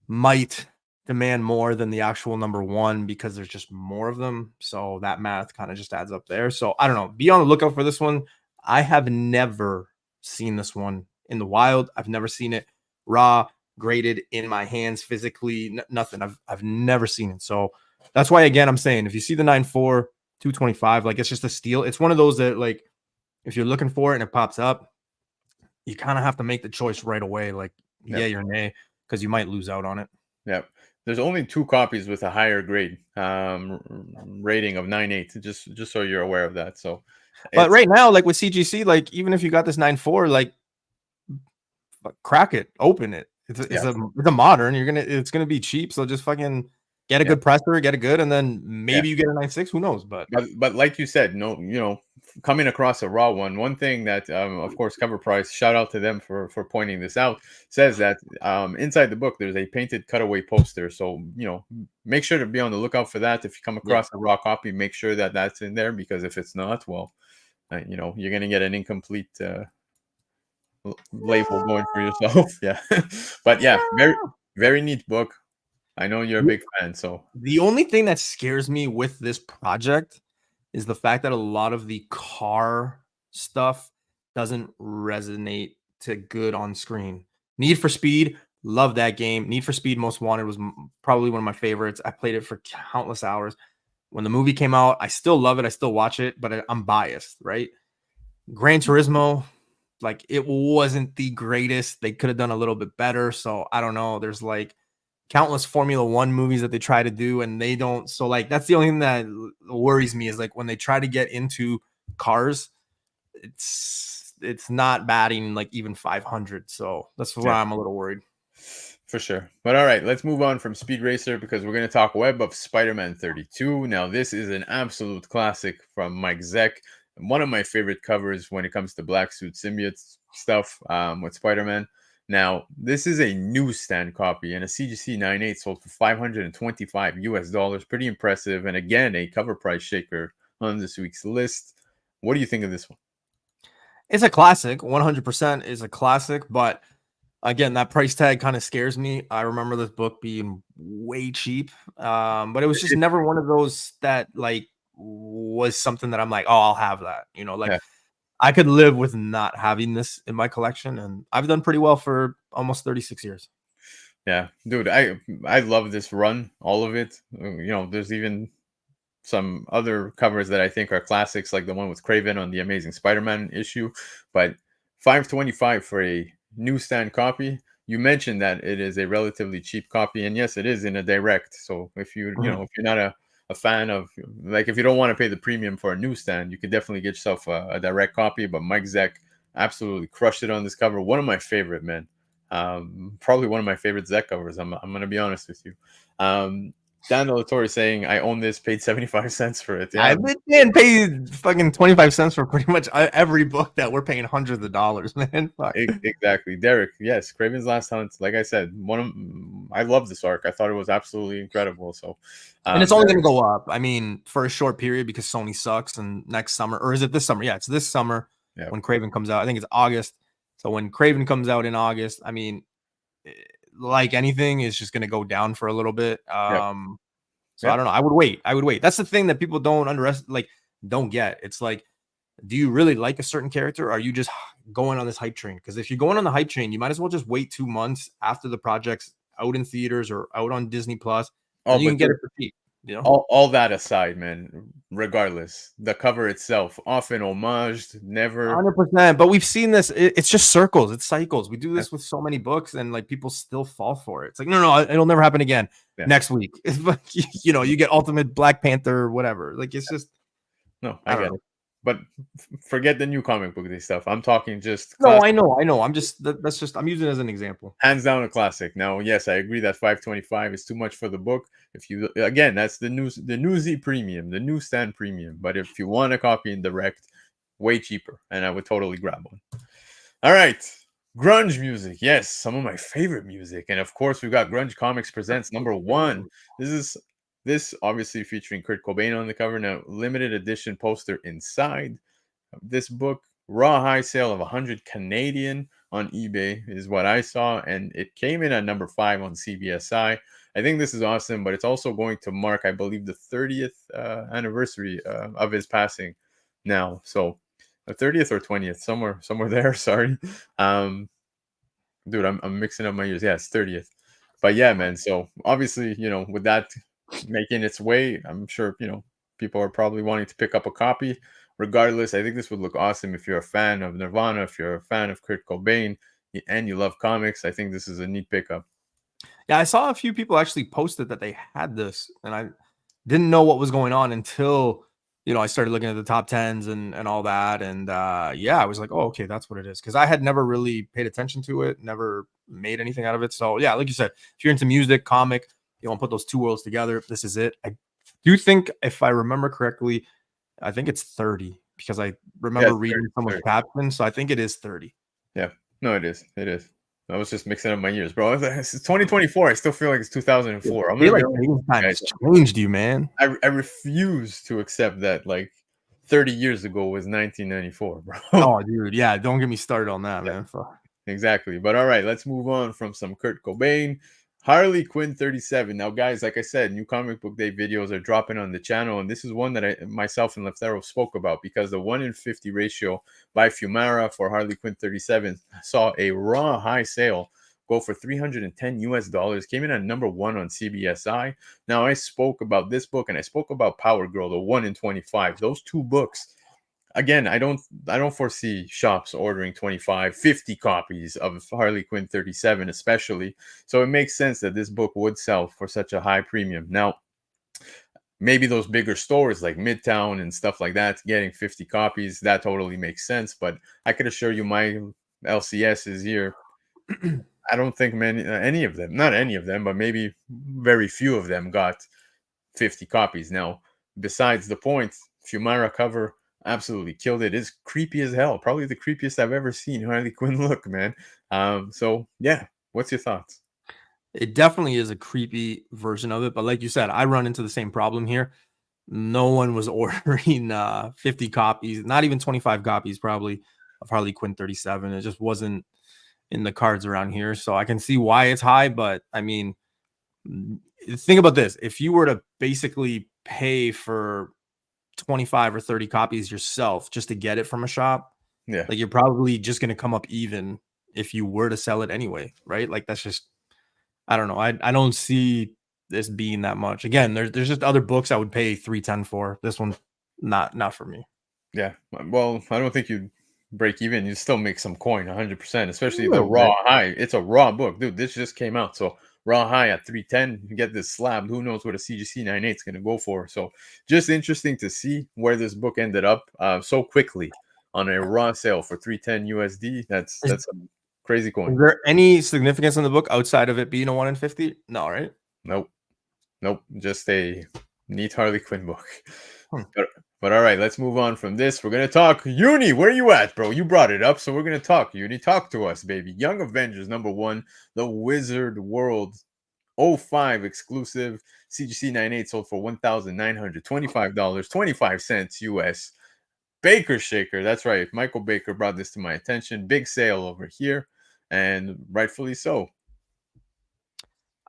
might demand more than the actual number 1 because there's just more of them. So that math kind of just adds up there. So I don't know. Be on the lookout for this one. I have never seen this one in the wild. I've never seen it raw, graded in my hands physically. Nothing. I've never seen it. So that's why, again, I'm saying if you see the 9.4, 225, like, it's just a steal. It's one of those that, like, if you're looking for it and it pops up, you kind of have to make the choice right away, like yay or nay, because you might lose out on it. Yep. There's only 2 copies with a higher grade rating of 9.8. Just so you're aware of that. So, but right now, like with CGC, like even if you got this 9.4, like crack it, open it. It's a modern. It's gonna be cheap. So just fucking Get a Yeah. good presser, get it good, and then Yeah. maybe you get a 9.6. Who knows? But But like you said, no, coming across a raw one. One thing that, of course, Cover Price, shout out to them for pointing this out, says that inside the book there's a painted cutaway poster. So make sure to be on the lookout for that. If you come yeah. across a raw copy, make sure that that's in there, because if it's not, well, you're gonna get an incomplete label going for yourself. Yeah, but yeah, very very neat book. I know you're a big fan, so The only thing that scares me with this project is the fact that a lot of the car stuff doesn't resonate to good on screen. Need for Speed, love that game. Need for Speed Most Wanted was probably one of my favorites. I played it for countless hours. When the movie came out, I still love it. I still watch it, but I'm biased, right? Gran Turismo, like it wasn't the greatest. They could have done a little bit better. So I don't know. There's like countless Formula One movies that they try to do and they don't. So like that's the only thing that worries me is like when they try to get into cars, it's not batting like even 500. So that's why yeah, I'm a little worried. for sure. But all right, let's move on from Speed Racer, because we're going to talk Web of Spider-Man 32. Now, this is an absolute classic from Mike Zeck. One of my favorite covers when it comes to Black Suit Symbiote stuff with Spider-Man. Now, this is a newsstand copy, and a CGC 98 sold for $525 US. Pretty impressive. And again, a cover price shaker on this week's list. What do you think of this one? It's a classic. 100% is a classic, but again, that price tag kind of scares me. I remember this book being way cheap, but it was just never one of those that like was something that I'm like, oh, I'll have that. Like Yeah. I could live with not having this in my collection, and I've done pretty well for almost 36 years. Yeah, dude, I love this run, all of it. There's even some other covers that I think are classics, like the one with Craven on the Amazing Spider-Man issue. But 525 for a newsstand copy. You mentioned that it is a relatively cheap copy, and yes, it is in a direct. So if if you're not a fan of, like, if you don't want to pay the premium for a newsstand, you could definitely get yourself a direct copy. But Mike Zeck absolutely crushed it on this cover. One of my favorite, man. Probably one of my favorite Zeck covers. I'm gonna be honest with you. Dan Torre saying, I own this, paid 75 cents for it. Yeah, I've been paid fucking 25 cents for pretty much every book that we're paying hundreds of dollars, man. Fuck. exactly. Derek, yes, Craven's Last Hunt. Like I said, I love this arc. I thought it was absolutely incredible. So, And it's only going to go up. I mean, for a short period because Sony sucks. And next summer, or is it this summer? Yeah, it's this summer when Craven comes out. I think it's August. So when Craven comes out in August, I mean, like anything, is just going to go down for a little bit. So I don't know. I would wait. That's the thing that people don't get. It's like, do you really like a certain character? Or are you just going on this hype train? Because if you're going on the hype train, you might as well just wait 2 months after the project's out in theaters or out on Disney Plus. Oh, you but can get it for cheap. All that aside, man, regardless, the cover itself, often homaged, never 100%. But we've seen this. It's just circles. It's cycles. We do this with so many books, and like people still fall for it. It's like, no, it'll never happen again. Next week. It's like, you get Ultimate Black Panther or whatever. Like, it's just, no, I get it. But forget the new comic book stuff. I'm talking just classic. No, I know. I'm using it as an example. Hands down a classic. Now, yes, I agree that 525 is too much for the book. If you, again, that's the newsy premium, the newsstand premium. But if you want a copy in direct, way cheaper, and I would totally grab one. All right. Grunge music. Yes, some of my favorite music. And of course, we've got Grunge Comics Presents #1. This obviously featuring Kurt Cobain on the cover. Now, limited edition poster inside this book. Raw high sale of 100 Canadian on eBay is what I saw, and it came in at #5 on CBSI. I think this is awesome, but it's also going to mark, I believe, the 30th anniversary of his passing now. So, the 30th or 20th, somewhere there. Sorry, dude, I'm mixing up my years. Yeah, it's 30th. But yeah, man. So obviously, with that making its way, I'm sure people are probably wanting to pick up a copy. Regardless, I think this would look awesome if you're a fan of Nirvana, if you're a fan of Kurt Cobain, and you love comics. I think this is a neat pickup. Yeah, I saw a few people actually posted that they had this, and I didn't know what was going on until I started looking at the top 10s and all that, and yeah, I was like, oh, okay, that's what it is, because I had never really paid attention to it, never made anything out of it. So yeah, like you said, if you're into music, comic, You want to put those two worlds together. This is it. I do think, if I remember correctly, I think it's 30 because I remember reading someone's caption. So I think it is 30. Yeah. No, it is. It is. I was just mixing up my years, bro. It's 2024. I still feel like it's 2004. I'm gonna be honest, time has changed you, man. I refuse to accept that like 30 years ago was 1994, bro. Oh, dude, yeah. Don't get me started on that, man. Exactly. But all right, let's move on from some Kurt Cobain. Harley Quinn 37. Now, guys, like I said, new comic book day videos are dropping on the channel, and this is one that I myself and Leftero spoke about because the 1-in-50 ratio by Fumara for Harley Quinn 37 saw a raw high sale go for $310 came in at number 1 on CBSI. Now, I spoke about this book and I spoke about Power Girl, the 1-in-25. Those two books, again, I don't foresee shops ordering 25, 50 copies of Harley Quinn 37 especially. So it makes sense that this book would sell for such a high premium. Now, maybe those bigger stores like Midtown and stuff like that getting 50 copies, that totally makes sense. But I could assure you my LCS is here. I don't think any of them, not any of them, but maybe very few of them got 50 copies. Now, besides the point, Fumara cover absolutely killed it. It's creepy as hell. Probably the creepiest I've ever seen Harley Quinn look, man. So yeah, what's your thoughts? It definitely is a creepy version of it, but like you said, I run into the same problem here. No one was ordering 50 copies, not even 25 copies probably of Harley Quinn 37. It just wasn't in the cards around here. So I can see why it's high, but I mean, think about this. If you were to basically pay for 25 or 30 copies yourself just to get it from a shop, Yeah, like you're probably just going to come up even if you were to sell it anyway, right? Like that's just, I don't know. I don't see this being that much. Again, there's just other books I would pay $310 for. This one, not for me. yeah. Well, I don't think you'd break even. You still make some coin, 100%. Especially A the little raw bit. high. It's a raw book, dude. This just came out, so raw high at 310. You get this slab. Who knows what a CGC 98 is going to go for? So just interesting to see where this book ended up so quickly on a raw sale for 310 USD. That's a crazy coin. Is there any significance in the book outside of it being a 1-in-50? No, right? Nope. Just a neat Harley Quinn book. But all right, let's move on from this. We're going to talk Uni. Where you at, bro? You brought it up, so we're going to talk Uni. Talk to us, baby. Young Avengers #1, the Wizard World 05 exclusive. CGC 98 sold for $1,925, 25 cents US. Baker Shaker, that's right. Michael Baker brought this to my attention. Big sale over here, and rightfully so.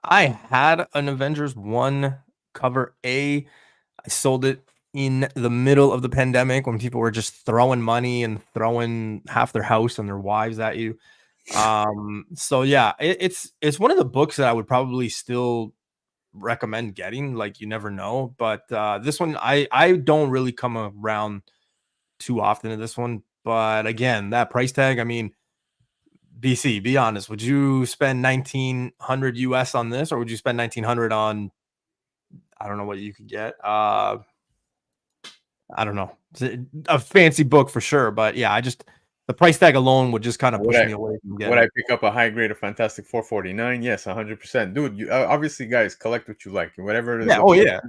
I had an Avengers 1 cover A. I sold it in the middle of the pandemic when people were just throwing money and throwing half their house and their wives at you. So yeah, it's one of the books that I would probably still recommend getting. Like, you never know, but this one I don't really come around too often to this one. But again, that price tag, I mean, BC, be honest, would you spend 1900 US on this, or would you spend 1900 on, I don't know what you could get? I don't know, a fancy book for sure, but yeah, the price tag alone would just kind of push me away from getting. Would I pick up a high grade of Fantastic 449? Yes, 100%. Dude, you obviously, guys, collect what you like. Whatever it is,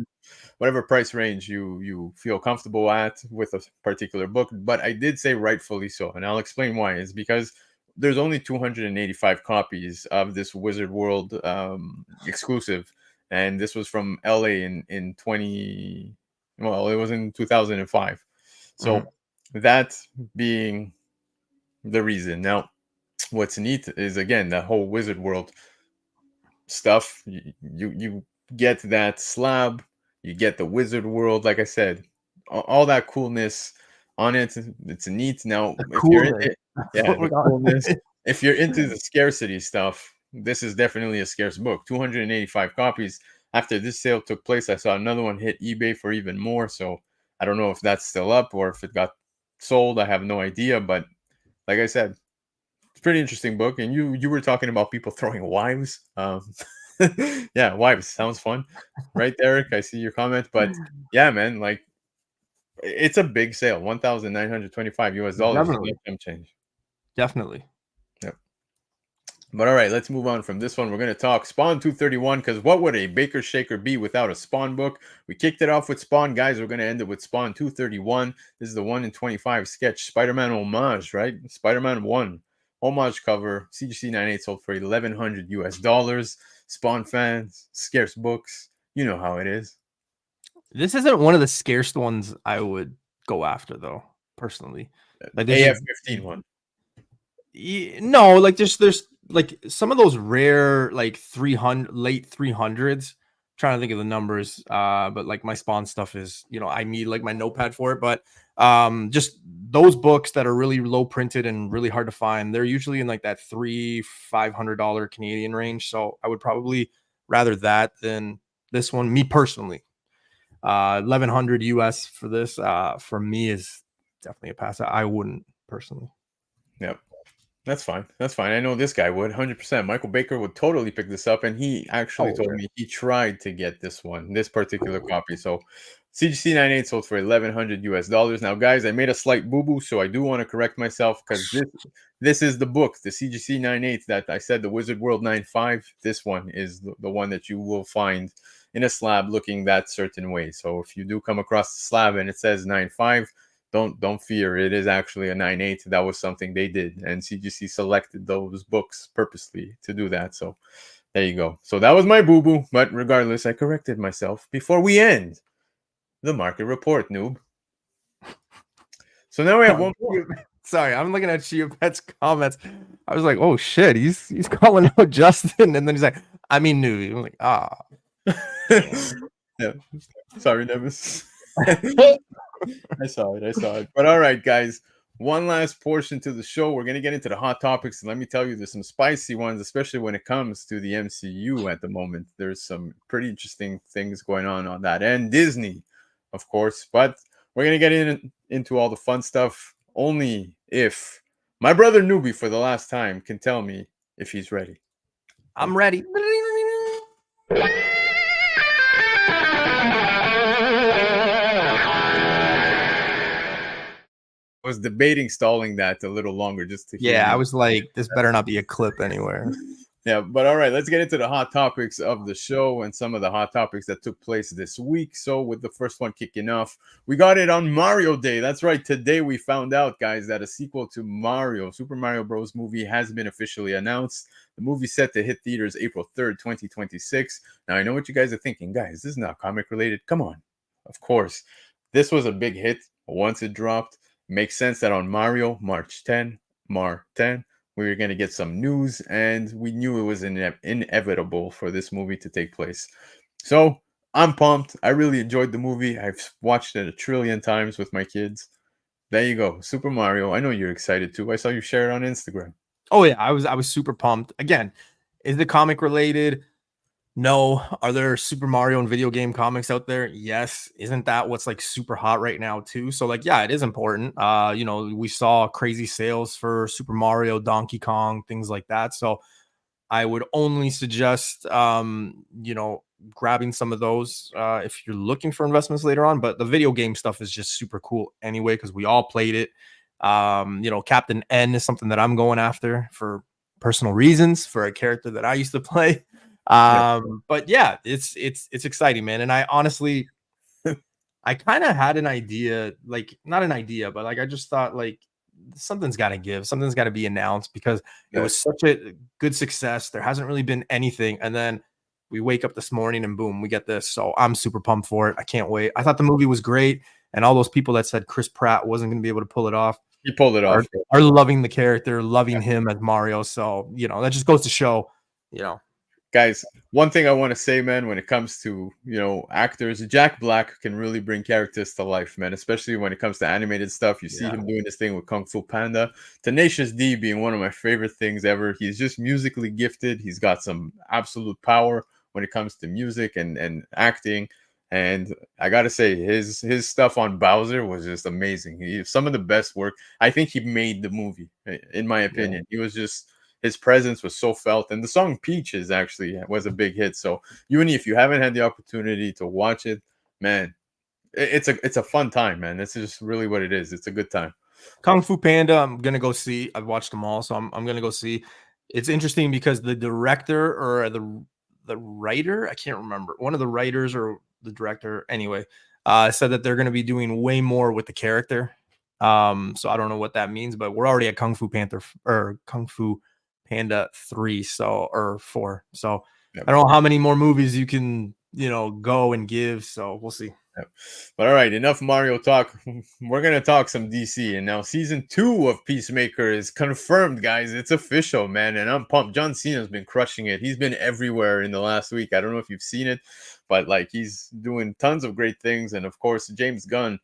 whatever price range you feel comfortable at with a particular book. But I did say rightfully so, and I'll explain why. Is because there's only 285 copies of this Wizard World exclusive, and this was from LA in 20. Well, it was in 2005. So that being the reason. Now, what's neat is, again, that whole Wizard World stuff. You get that slab, you get the Wizard World. Like I said, all that coolness on it. It's neat. Now, if you're into the scarcity stuff, this is definitely a scarce book. 285 copies. After this sale took place, I saw another one hit eBay for even more. So I don't know if that's still up or if it got sold. I have no idea. But like I said, it's a pretty interesting book. And you were talking about people throwing wives. Yeah, wives sounds fun, right, Derek? I see your comment. But yeah, man, like, it's a big sale. $1,925 US. Definitely. Change. Definitely. Yep. But all right, let's move on from this one. We're going to talk Spawn 231 because what would a Baker Shaker be without a Spawn book? We kicked it off with Spawn, guys. We're going to end it with Spawn 231. This is the 1 in 25 sketch Spider-Man homage, right? Spider-Man 1 homage cover. CGC 98 sold for $1,100 US. Spawn fans, scarce books. You know how it is. This isn't one of the scarce ones I would go after, though, personally. Like AF-15 one. No, like there's like some of those rare like 300 late 300s. Trying to think of the numbers, but like my Spawn stuff is, I need like my notepad for it. But just those books that are really low printed and really hard to find, they're usually in like that $300-$500 Canadian range. So I would probably rather that than this one, me personally. 1,100 US for this, for me, is definitely a pass. I wouldn't personally. Yep. That's fine. That's fine. I know this guy would 100%. Michael Baker would totally pick this up, and he actually told me he tried to get this particular copy. So CGC 98 sold for $1,100 US. Now, guys, I made a slight boo-boo, so I do want to correct myself because this is the book, the CGC 98 that I said, the Wizard World 95. This one is the one that you will find in a slab looking that certain way. So if you do come across the slab and it says 95, don't fear. It is actually a 9.8. That was something they did, and CGC selected those books purposely to do that. So there you go. So that was my boo-boo, but regardless, I corrected myself before we end the market report, noob. So now we have one more. Sorry, I'm looking at Pet's comments. I was like, oh shit, he's calling out Justin, and then he's like, I mean noob. I'm like, yeah. Sorry, Nevis. I saw it. But all right, guys, one last portion to the show. We're going to get into the hot topics. And let me tell you, there's some spicy ones, especially when it comes to the MCU at the moment. There's some pretty interesting things going on that end. Disney, of course. But we're going to get into all the fun stuff only if my brother Newbie, for the last time, can tell me if he's ready. I'm ready. I was debating stalling that a little longer just to hear. Yeah, I was like, this better not be a clip anywhere. Yeah, but all right, let's get into the hot topics of the show and some of the hot topics that took place this week. So with the first one kicking off, we got it on Mario Day. That's right. Today we found out, guys, that a sequel to Mario, Super Mario Bros. Movie has been officially announced. The movie's set to hit theaters April 3rd, 2026. Now, I know what you guys are thinking. Guys, this is not comic related. Come on. Of course. This was a big hit once it dropped. Makes sense that on Mario, March 10, Mar 10, we were going to get some news, and we knew it was inevitable for this movie to take place. So I'm pumped. I really enjoyed the movie. I've watched it 1 trillion times with my kids. There you go. Super Mario. I know you're excited too. I saw you share it on Instagram. Oh yeah, I was super pumped. Again, is the comic related? No. Are there Super Mario and video game comics out there? Yes. Isn't that what's like super hot right now too? So like, yeah, it is important. We saw crazy sales for Super Mario, Donkey Kong, things like that. So I would only suggest, grabbing some of those if you're looking for investments later on. But the video game stuff is just super cool anyway, because we all played it. Captain N is something that I'm going after for personal reasons, for a character that I used to play. But yeah, it's exciting, man. And I honestly, I kind of had an idea, like not an idea, but like I just thought like something's got to give, something's got to be announced because it was such a good success. There hasn't really been anything, and then we wake up this morning and boom, we get this. So I'm super pumped for it. I can't wait. I thought the movie was great, and all those people that said Chris Pratt wasn't going to be able to pull it off, he pulled it off. Are loving the character, loving him as Mario. So that just goes to show, Guys, one thing I want to say, man, when it comes to, actors, Jack Black can really bring characters to life, man, especially when it comes to animated stuff. You see him doing this thing with Kung Fu Panda. Tenacious D being one of my favorite things ever. He's just musically gifted. He's got some absolute power when it comes to music and acting. And I got to say, his stuff on Bowser was just amazing. Some of the best work. I think he made the movie, in my opinion. He was just... his presence was so felt, and the song Peaches actually was a big hit. So Uni, if you haven't had the opportunity to watch it, man, it's a fun time, man. This is just really what it is. It's a good time. Kung Fu Panda, I'm gonna go see. I've watched them all, so I'm gonna go see. It's interesting because the director or the writer, I can't remember, one of the writers or the director, anyway, said that they're going to be doing way more with the character. So I don't know what that means, but we're already at Kung Fu Panda 3, so or 4. So Yep. I don't know how many more movies you can, go and give. So we'll see. Yep. But all right, enough Mario talk. We're gonna talk some DC, and now season 2 of Peacemaker is confirmed, guys. It's official, man, and I'm pumped. John Cena's been crushing it. He's been everywhere in the last week. I don't know if you've seen it, but like he's doing tons of great things. And of course, James Gunn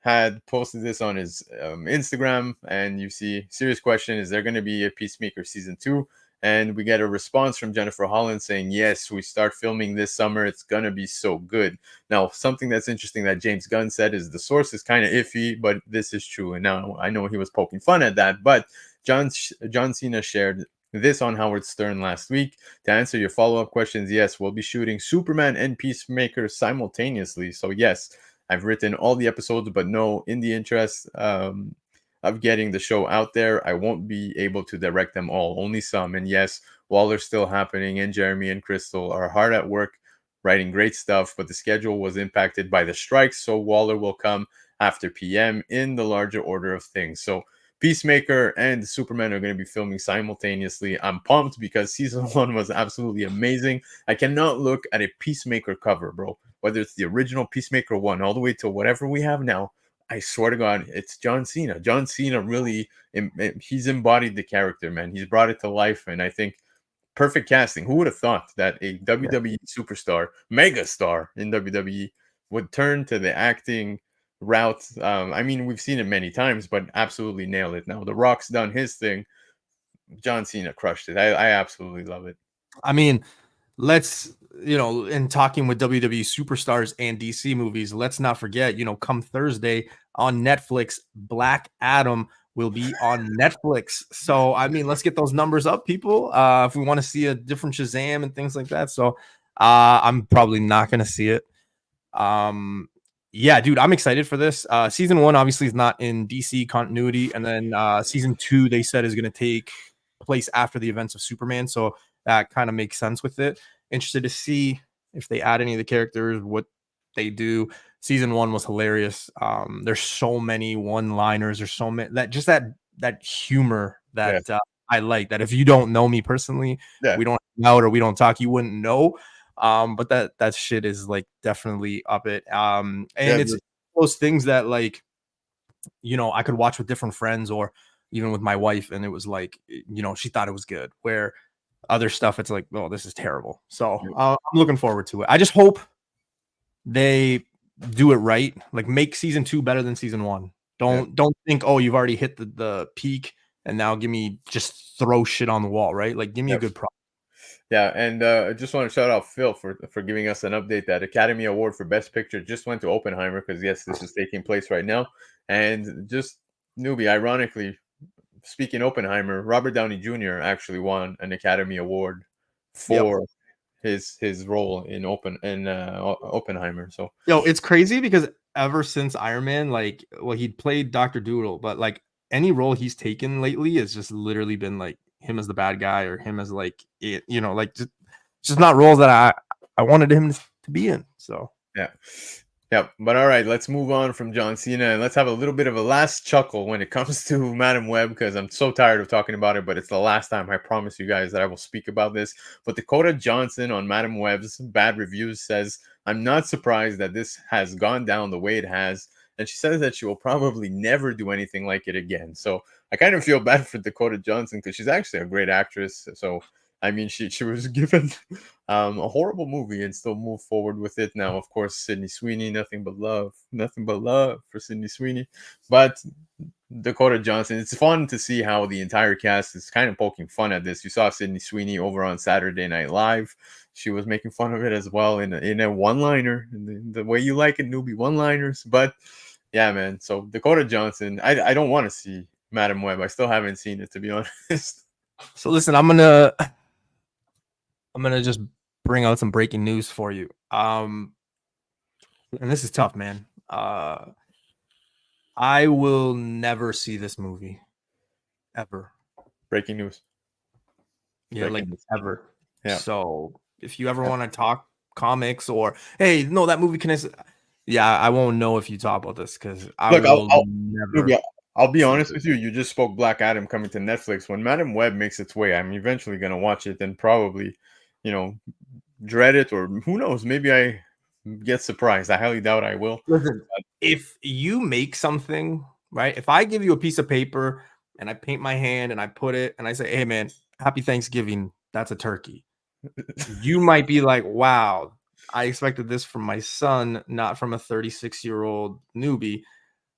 had posted this on his Instagram, and you see, serious question: is there going to be a Peacemaker season 2? And we get a response from Jennifer Holland saying, yes, we start filming this summer. It's going to be so good. Now, something that's interesting that James Gunn said is the source is kind of iffy, but this is true. And now I know he was poking fun at that, but John Cena shared this on Howard Stern last week. To answer your follow-up questions, yes, we'll be shooting Superman and Peacemaker simultaneously. So yes, I've written all the episodes, but no, in the interest of getting the show out there, I won't be able to direct them all, only some. And yes, Waller's still happening, and Jeremy and Crystal are hard at work writing great stuff, but the schedule was impacted by the strikes, so Waller will come after PM in the larger order of things. So Peacemaker and Superman are going to be filming simultaneously. I'm pumped because season 1 was absolutely amazing. I cannot look at a Peacemaker cover, bro, whether it's the original Peacemaker 1 all the way to whatever we have now. I swear to God, it's John Cena. John Cena really, he's embodied the character, man. He's brought it to life, and I think perfect casting. Who would have thought that a WWE superstar, mega star in WWE, would turn to the acting route? I mean, we've seen it many times, but absolutely nailed it. Now, The Rock's done his thing. John Cena crushed it. I absolutely love it. I mean, let's, in talking with WWE superstars and DC movies, let's not forget, come Thursday on Netflix, Black Adam will be on Netflix. So, I mean, let's get those numbers up, people. If we want to see a different Shazam and things like that. So, I'm probably not going to see it. Yeah, dude, I'm excited for this. Season 1 obviously is not in DC continuity, and then season 2 they said is going to take place after the events of Superman. So that kind of makes sense with it. Interested to see if they add any of the characters, what they do. Season 1 was hilarious. There's so many one-liners. There's so many that humor that I like. That if you don't know me personally, we don't hang out or we don't talk, you wouldn't know. But that shit is like definitely up it. And it's those things that like, I could watch with different friends or even with my wife, and it was like, she thought it was good. Where other stuff, it's like, oh, this is terrible. So I'm looking forward to it. I just hope they do it right. Like make season 2 better than season 1. Don't think, oh, you've already hit the peak and now just throw shit on the wall, right? Like give me a good product. Yeah, and I just want to shout out Phil for giving us an update. That Academy Award for Best Picture just went to Oppenheimer because yes, this is taking place right now. And just newbie, ironically, speaking Oppenheimer, Robert Downey Jr. actually won an Academy Award for his role in Oppenheimer. So it's crazy because ever since Iron Man, like, well, he played Dr. Doodle, but like any role he's taken lately has just literally been like him as the bad guy or him as like it, like just not roles that I wanted him to be in. So yeah, but all right, let's move on from John Cena and let's have a little bit of a last chuckle when it comes to Madam Web because I'm so tired of talking about it, but it's the last time I promise you guys that I will speak about this. But Dakota Johnson on Madam Web's bad reviews says, I'm not surprised that this has gone down the way it has. And she says that she will probably never do anything like it again. So I kind of feel bad for Dakota Johnson because she's actually a great actress. So I mean, she was given a horrible movie and still moved forward with it. Now, of course, Sydney Sweeney, nothing but love for Sydney Sweeney. But Dakota Johnson, it's fun to see how the entire cast is kind of poking fun at this. You saw Sydney Sweeney over on Saturday Night Live. She was making fun of it as well in a one-liner, the way you like it, newbie one-liners. But yeah, man. So Dakota Johnson, I don't want to see Madam Web. I still haven't seen it, to be honest. So listen, I'm gonna just bring out some breaking news for you. And this is tough, man. I will never see this movie ever. Breaking news. Yeah, like Breaking the ever. yeah. So if you ever want to talk comics or hey, no, that movie connects. Yeah, I won't know if you talk about this because I Look, will Newbie, never I'll be see honest it. with you. You just spoke Black Adam coming to Netflix. When Madam Web makes its way, I'm eventually gonna watch it and probably, you know, dread it, or who knows, maybe I get surprised. I highly doubt I will. Listen, if you make something, right? If I give you a piece of paper and I paint my hand and I put it and I say, hey man, happy Thanksgiving, that's a turkey. You might be like, wow, I expected this from my son, not from a 36-year-old newbie.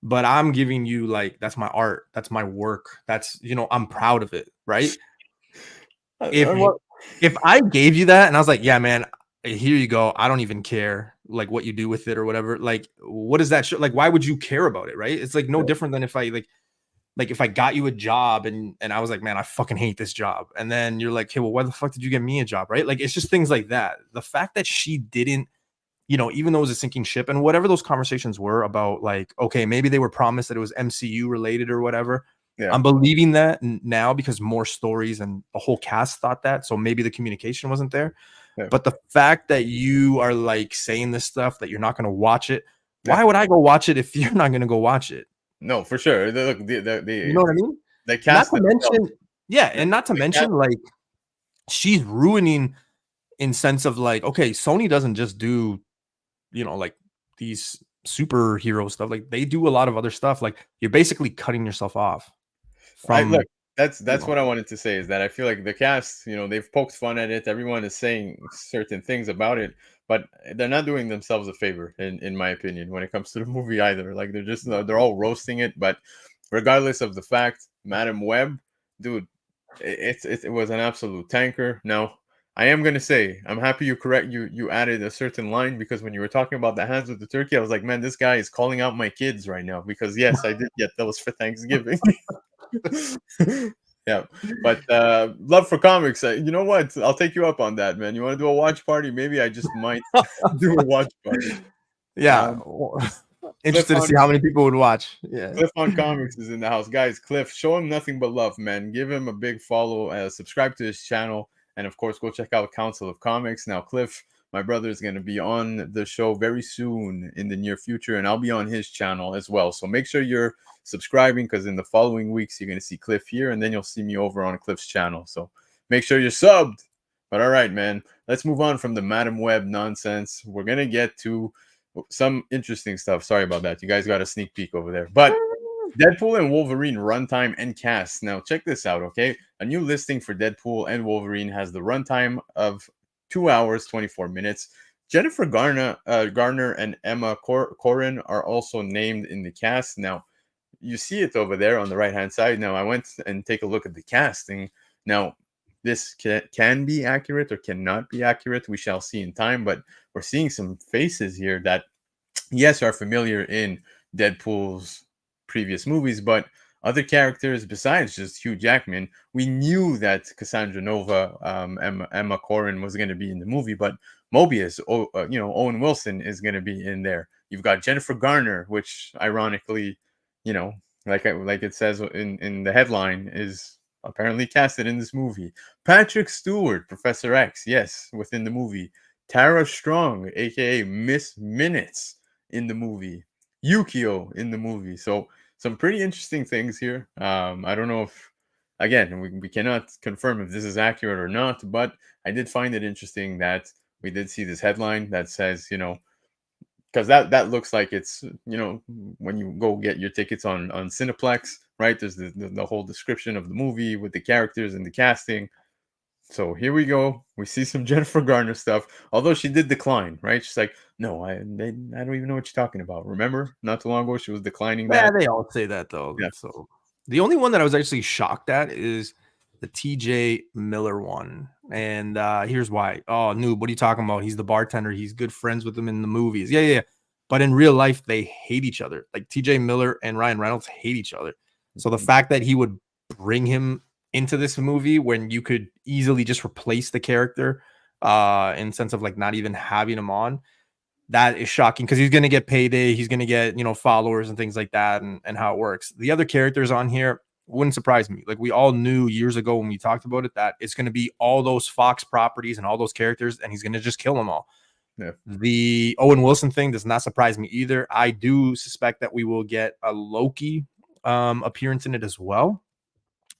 But I'm giving you like that's my art, that's my work, that's I'm proud of it, right? If What? if I gave you that and I was like, yeah, man, here you go, I don't even care like what you do with it or whatever. Like, what does that show? Like, why would you care about it, right? It's like no different than if I like if I got you a job and I was like, man, I fucking hate this job, and then you're like, hey, well, why the fuck did you get me a job, right? Like, it's just things like that. The fact that she didn't, even though it was a sinking ship and whatever those conversations were about, like, okay, maybe they were promised that it was MCU related or whatever. Yeah. I'm believing that now because more stories and the whole cast thought that. So maybe the communication wasn't there. Yeah. But the fact that you are like saying this stuff that you're not going to watch it, Yeah. why would I go watch it if you're not going to go watch it? No, for sure. Look, You know what I mean? the Not cast to themselves. mention, yeah, The, and not to the cast, mention, like, she's ruining in sense of like, okay, Sony doesn't just do, like these superhero stuff. Like they do a lot of other stuff. Like you're basically cutting yourself off I look. from, That's what I wanted to say is that I feel like the cast, they've poked fun at it. Everyone is saying certain things about it, but they're not doing themselves a favor, in my opinion, when it comes to the movie either. Like they're all roasting it, but regardless of the fact, Madam Web, dude, it was an absolute tanker. Now, I am gonna say I'm happy you added a certain line, because when you were talking about the hands with the turkey, I was like, man, this guy is calling out my kids right now, because yes, I did get those for Thanksgiving. Yeah, but love for comics. You know what? I'll take you up on that, man. You want to do a watch party? Maybe I just might do a watch party. yeah. Um, Cliff Interested to on see how many people would watch. Yeah. Cliff on Comics is in the house, guys. Cliff, show him nothing but love, man. Give him a big follow, subscribe to his channel, and of course, go check out Council of Comics. Now, Cliff, my brother, is going to be on the show very soon in the near future, and I'll be on his channel as well. So make sure you're subscribing, because in the following weeks, you're going to see Cliff here, and then you'll see me over on Cliff's channel. So make sure you're subbed. But all right, man, let's move on from the Madam Web nonsense. We're going to get to some interesting stuff. Sorry about that. You guys got a sneak peek over there. But Deadpool and Wolverine runtime and cast. Now, check this out, okay? A new listing for Deadpool and Wolverine has the runtime of 2 hours, 24 minutes. Jennifer Garner and Emma Corrin are also named in the cast. Now, you see it over there on the right-hand side. Now, I went and take a look at the casting. Now, this can be accurate or cannot be accurate. We shall see in time, but we're seeing some faces here that, yes, are familiar in Deadpool's previous movies, but other characters besides just Hugh Jackman. We knew that Cassandra Nova, Emma Corrin, was going to be in the movie, but Mobius, Owen Wilson is going to be in there. You've got Jennifer Garner, which ironically, like it says in the headline, is apparently casted in this movie. Patrick Stewart, Professor X, yes, within the movie. Tara Strong, aka Miss Minutes, in the movie. Yukio in the movie. So some pretty interesting things here. I don't know if, again, we cannot confirm if this is accurate or not, but I did find it interesting that we did see this headline that says, because that looks like it's, when you go get your tickets on Cineplex, right? There's the whole description of the movie with the characters and the casting. So here we go. We see some Jennifer Garner stuff, although she did decline, right? She's like, no, I don't even know what you're talking about. Remember, not too long ago, she was declining Yeah, that. they all say that though. Yeah. So the only one that I was actually shocked at is the TJ Miller one. And here's why. Oh, noob, what are you talking about? He's the bartender. He's good friends with him in the movies. Yeah. But in real life, they hate each other. Like TJ Miller and Ryan Reynolds hate each other. So the fact that he would bring him into this movie when you could easily just replace the character in sense of like not even having him on, that is shocking because he's going to get payday. He's going to get, followers and things like that and how it works. The other characters on here, Wouldn't surprise me. Like we all knew years ago when we talked about it that it's going to be all those Fox properties and all those characters, and he's going to just kill them all. Yeah. The Owen Wilson thing does not surprise me either. I do suspect that we will get a Loki appearance in it as well,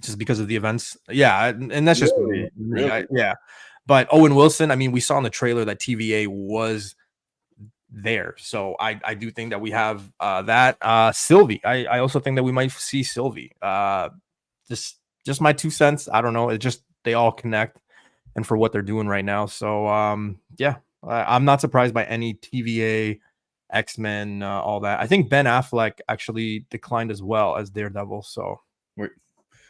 just because of the events. Yeah, and that's just me. Really? Yeah, but Owen Wilson. I mean, we saw in the trailer that TVA was there, so I do think that we have that. Sylvie. I also think that we might see Sylvie. Just my 2 cents. I don't know. It just they all connect, and for what they're doing right now. So yeah, I'm not surprised by any TVA, X-Men, all that. I think Ben Affleck actually declined as well as Daredevil. So Wait,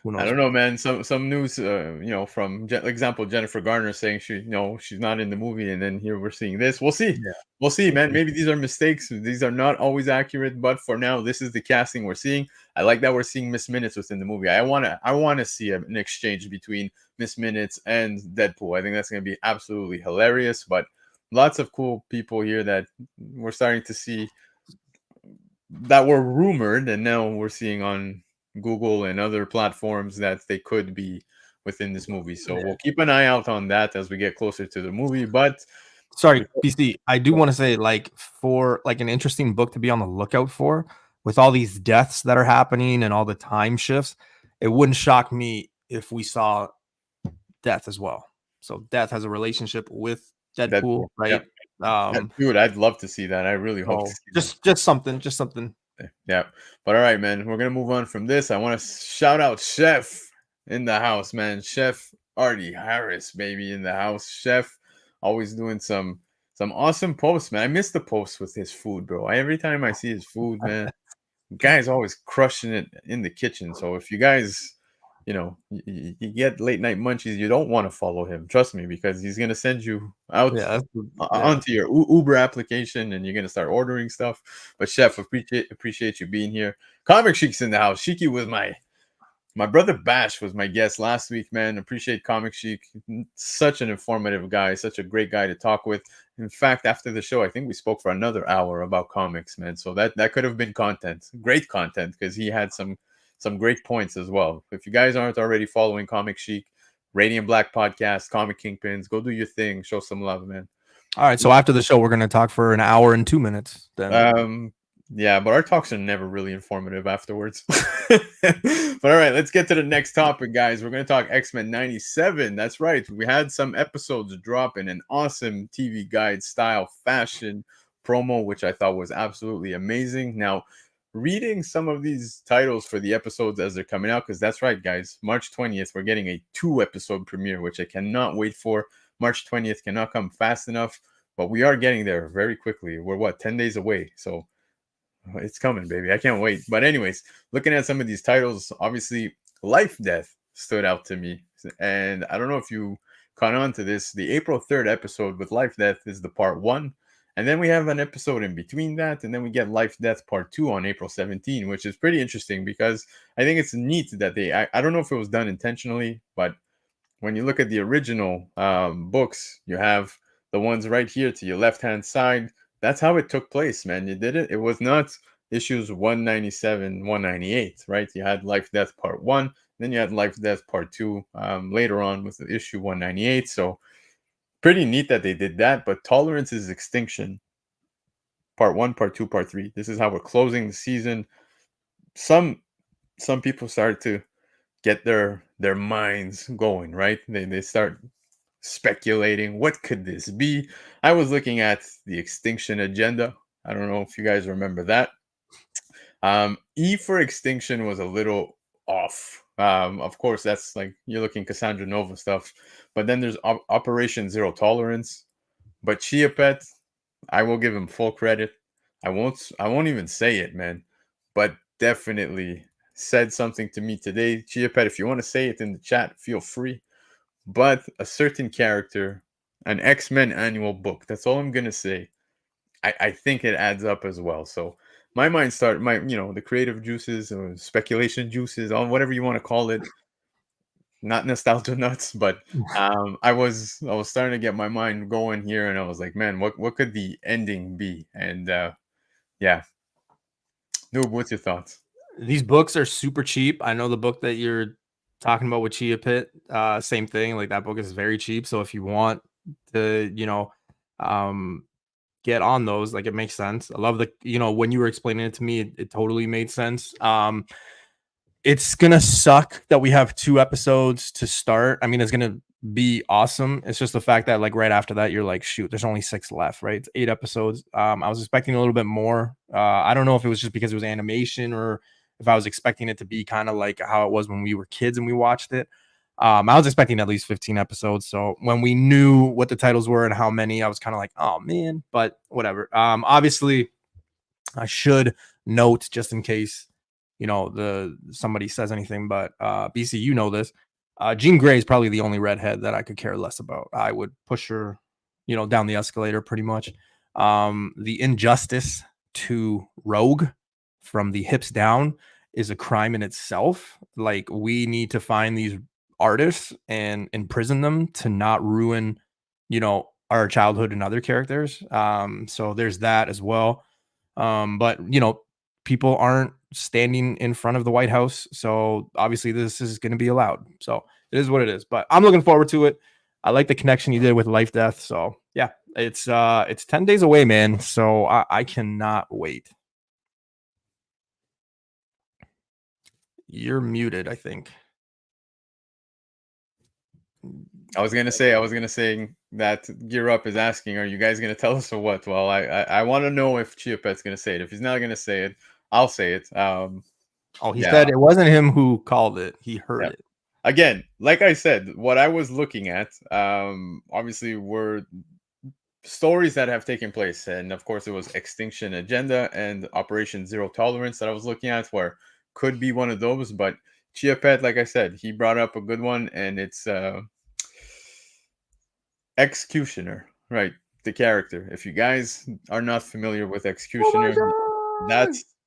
who I knows? don't know, man. Some news, from example Jennifer Garner saying she's not in the movie, and then here we're seeing this. We'll see. Yeah. We'll see, man. Maybe these are mistakes. These are not always accurate, but for now, this is the casting we're seeing. I like that we're seeing Miss Minutes within the movie. I wanna see an exchange between Miss Minutes and Deadpool. I think that's gonna be absolutely hilarious. But lots of cool people here that we're starting to see that were rumored, and now we're seeing on Google and other platforms that they could be within this movie. So we'll keep an eye out on that as we get closer to the movie. But Sorry, PC. I do want to say, like, for like an interesting book to be on the lookout for, with all these deaths that are happening and all the time shifts, it wouldn't shock me if we saw Death as well. So Death has a relationship with Deadpool, Deadpool, yeah. right? Dude, I'd love to see that. I really hope to So see that. just something. Yeah. But all right, man, we're gonna move on from this. I want to shout out Chef in the house, man. Chef Artie Harris, baby, in the house. Chef always doing some awesome posts, man. I miss the posts with his food, bro. Every time I see his food, man, guy's always crushing it in the kitchen. So if you guys, you get late night munchies, you don't want to follow him. Trust me, because he's gonna send you out Yeah, yeah. onto your Uber application, and you're gonna start ordering stuff. But Chef, appreciate you being here. Comic Sheik's in the house. Shiki was my brother Bash was my guest last week, man. Appreciate Comic Sheik. Such an informative guy, such a great guy to talk with. In fact, after the show, I think we spoke for another hour about comics, man. So that could have been content, great content, because he had some great points as well. If you guys aren't already following Comic Sheik, Radiant Black Podcast, Comic Kingpins, go do your thing. Show some love, man. All right. So after the show, we're gonna talk for an hour and 2 minutes. Then Yeah, but our talks are never really informative afterwards. But all right, let's get to the next topic, guys. We're going to talk X-Men 97. That's right. We had some episodes drop in an awesome TV guide style fashion promo, which I thought was absolutely amazing. Now, reading some of these titles for the episodes as they're coming out, because that's right, guys. March 20th, we're getting a 2-episode premiere, which I cannot wait for. March 20th cannot come fast enough, but we are getting there very quickly. We're 10 days away. So it's coming, baby. I can't wait. But anyways, looking at some of these titles, obviously Life Death stood out to me. And I don't know if you caught on to this. The April 3rd episode with Life Death is the part 1. And then we have an episode in between that. And then we get Life Death part 2 on April 17, which is pretty interesting because I think it's neat that I don't know if it was done intentionally, but when you look at the original books, you have the ones right here to your left-hand side. That's how it took place, man. You did it. It was not issues 197, 198, right? You had Life Death Part 1, then you had Life Death Part 2 later on with the issue 198. So pretty neat that they did that. But Tolerance is Extinction, Part 1, Part 2, Part 3. This is how we're closing the season. Some people start to get their minds going, right? They start speculating, what could this be? I was looking at the Extinction Agenda. I don't know if you guys remember that. E for Extinction was a little off. Of course, that's like you're looking Cassandra Nova stuff, but then there's Operation Zero Tolerance. But Chia Pet, I will give him full credit. I won't even say it, man, but definitely said something to me today. Chia Pet, if you want to say it in the chat, feel free. But a certain character, an X-Men annual book, that's all I'm gonna say. I think it adds up as well. So my mind the creative juices or speculation juices, on whatever you want to call it, not nostalgia nuts, but I was starting to get my mind going here, and I was like, man, what could the ending be? And yeah, Noob, what's your thoughts? These books are super cheap. I know the book that you're talking about with Chia Pit, same thing. Like that book is very cheap. So if you want to, um, get on those, like it makes sense. I love when you were explaining it to me, it totally made sense. It's gonna suck that we have 2 episodes to start. I mean, it's gonna be awesome. It's just the fact that like right after that, you're like, shoot, there's only 6 left, right? It's 8 episodes. I was expecting a little bit more. I don't know if it was just because it was animation or if I was expecting it to be kind of like how it was when we were kids and we watched it. I was expecting at least 15 episodes. So when we knew what the titles were and how many, I was kind of like, oh man, but whatever. Obviously, I should note just in case the somebody says anything, but BC, this. Jean Grey is probably the only redhead that I could care less about. I would push her, down the escalator pretty much. The injustice to Rogue from the hips down is a crime in itself. Like we need to find these artists and imprison them to not ruin, our childhood and other characters. So there's that as well. But people aren't standing in front of the White House, so obviously this is going to be allowed. So it is what it is. But I'm looking forward to it. I like the connection you did with Life Death. So yeah, it's 10 days away, man. So I cannot wait. You're muted, I think. I was gonna say that Gear Up is asking, are you guys gonna tell us or what? Well, I want to know if Chia Pet's gonna say it. If he's not gonna say it, I'll say it. He said it wasn't him who called it. He heard yeah. it. Again, like I said, what I was looking at, obviously, were stories that have taken place, and of course, it was Extinction Agenda and Operation Zero Tolerance that I was looking at, where could be one of those. But Chia Pet, like I said, he brought up a good one, and it's Executioner, right? The character. If you guys are not familiar with Executioner,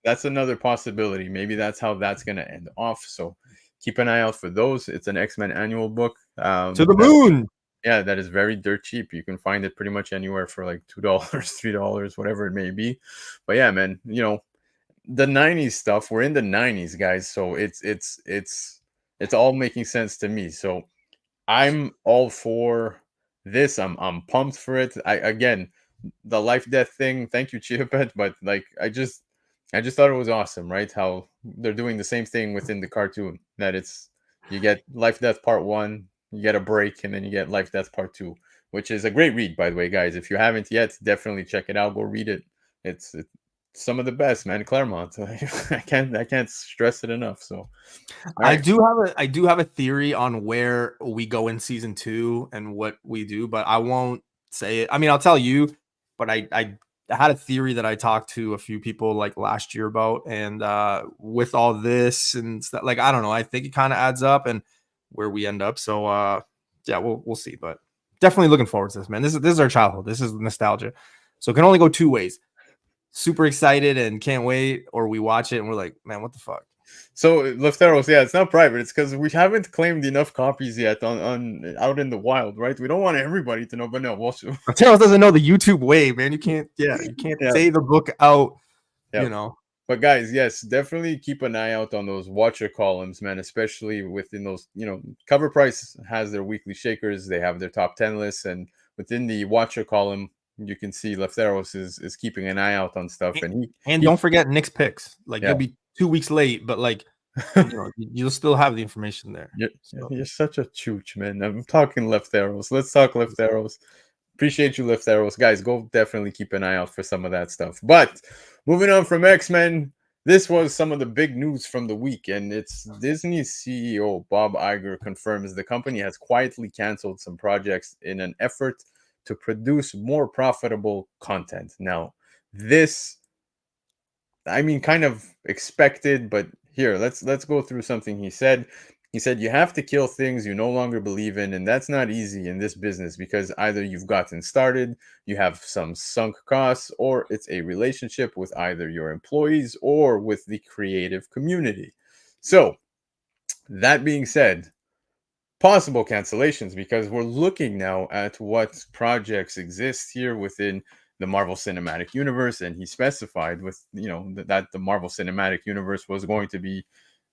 that's another possibility. Maybe that's how that's gonna end off. So keep an eye out for those. It's an X-Men annual book. To the moon. Yeah, that is very dirt cheap. You can find it pretty much anywhere for like $2, $3, whatever it may be. But yeah, man, the 90s stuff. We're in the 90s, guys. So it's all making sense to me. So I'm all for this. I'm pumped for it. Again, the life death thing. Thank you, Chiapet. But like, I just thought it was awesome, right? How they're doing the same thing within the cartoon. That it's you get life death part 1, you get a break, and then you get life death part 2, which is a great read, by the way, guys. If you haven't yet, definitely check it out. Go read it. It's some of the best, man. Claremont. I can't stress it enough. So I do have a theory on where we go in season 2 and what we do, but I won't say it. I mean, I'll tell you, but I had a theory that I talked to a few people like last year about, and with all this and stuff, like I don't know, I think it kind of adds up and where we end up. So yeah, we'll see, but definitely looking forward to this, man. This is our childhood. This is nostalgia. So it can only go 2 ways. Super excited and can't wait, or we watch it and we're like, man, what the fuck? So Lefteros, yeah, it's not private. It's because we haven't claimed enough copies yet on out in the wild, right? We don't want everybody to know, but no, Lefteros doesn't know the YouTube way, man. You can't say the book out, But guys, yes, definitely keep an eye out on those watcher columns, man. Especially within those, Cover Price has their weekly shakers. They have their top 10 lists, and within the watcher column, you can see Lefteros is keeping an eye out on stuff, and don't forget Nick's picks. Like you'll be 2 weeks late, but like you'll still have the information there. You're such a chooch, man. I'm talking Lefteros. Let's talk Lefteros. Appreciate you, Lefteros. Guys, go definitely keep an eye out for some of that stuff. But moving on from X-Men, this was some of the big news from the week, and it's Disney's CEO, Bob Iger, confirms the company has quietly canceled some projects in an effort to produce more profitable content. Now, this, I mean, kind of expected, but here, let's go through something he said. He said, you have to kill things you no longer believe in, and that's not easy in this business because either you've gotten started, you have some sunk costs, or it's a relationship with either your employees or with the creative community. So, that being said, possible cancellations, because we're looking now at what projects exist here within the Marvel Cinematic Universe, and he specified with that the Marvel Cinematic Universe was going to be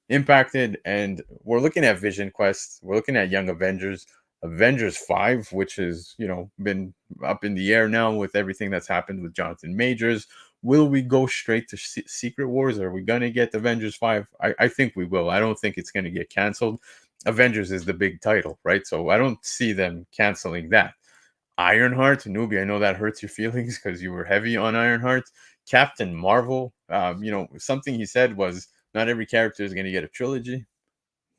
impacted. And we're looking at Vision Quest, we're looking at Young Avengers, Avengers 5, which has been up in the air now with everything that's happened with Jonathan Majors. Will we go straight to Secret Wars? Are we gonna get Avengers 5? I think we will. I don't think it's gonna get canceled. Avengers is the big title, right? So I don't see them canceling that. Ironheart, Newbie, I know that hurts your feelings because you were heavy on Ironheart. Captain Marvel, something he said was not every character is going to get a trilogy.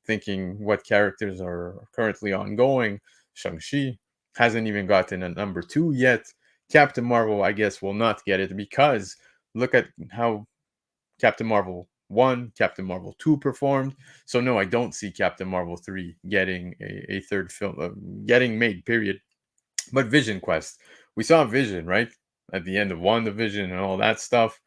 Thinking what characters are currently ongoing. Shang-Chi hasn't even gotten a number 2 yet. Captain Marvel, I guess, will not get it because look at how Captain Marvel 1, Captain Marvel 2 performed. So no, I don't see Captain Marvel 3 getting a third film, getting made, period. But Vision Quest, we saw Vision, right? At the end of WandaVision and all that stuff.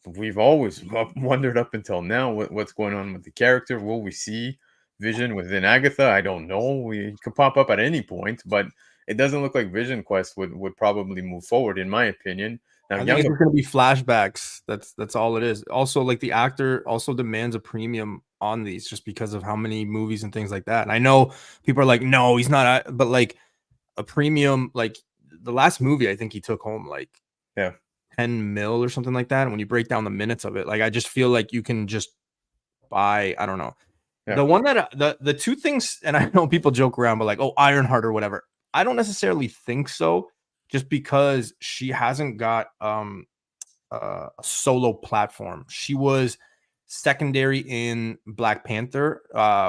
We've always wondered up until now what's going on with the character. Will we see Vision within Agatha? I don't know. We could pop up at any point, but it doesn't look like Vision Quest would probably move forward, in my opinion. Now, I think it's just going to be flashbacks. That's all it is. Also, like the actor also demands a premium on these just because of how many movies and things like that. And I know people are like, no, he's not. But like a premium, like the last movie, I think he took home like 10 mil or something like that. And when you break down the minutes of it, like I just feel like you can just buy. I don't know. The one that the two things, and I know people joke around, but like, oh, Ironheart or whatever. I don't necessarily think so. Just because she hasn't got a solo platform. She was secondary in Black Panther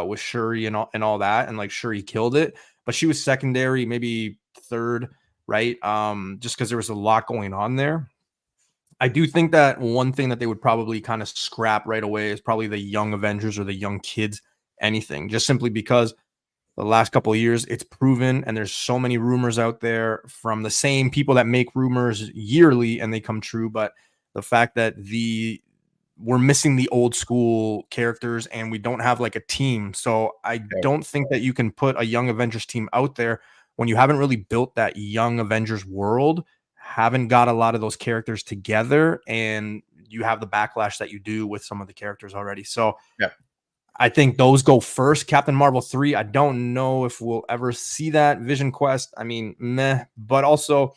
with Shuri and all that, and like Shuri killed it, but she was secondary, maybe third, right? Just because there was a lot going on there. I do think that one thing that they would probably kind of scrap right away is probably the Young Avengers or the Young Kids, anything, just simply because the last couple of years it's proven, and there's so many rumors out there from the same people that make rumors yearly and they come true. But the fact that we're missing the old school characters and we don't have like a team, so I don't think that you can put a Young Avengers team out there when you haven't really built that Young Avengers world, haven't got a lot of those characters together, and you have the backlash that you do with some of the characters already. So I think those go first. Captain Marvel 3, I don't know if we'll ever see that. Vision Quest, I mean, meh. But also,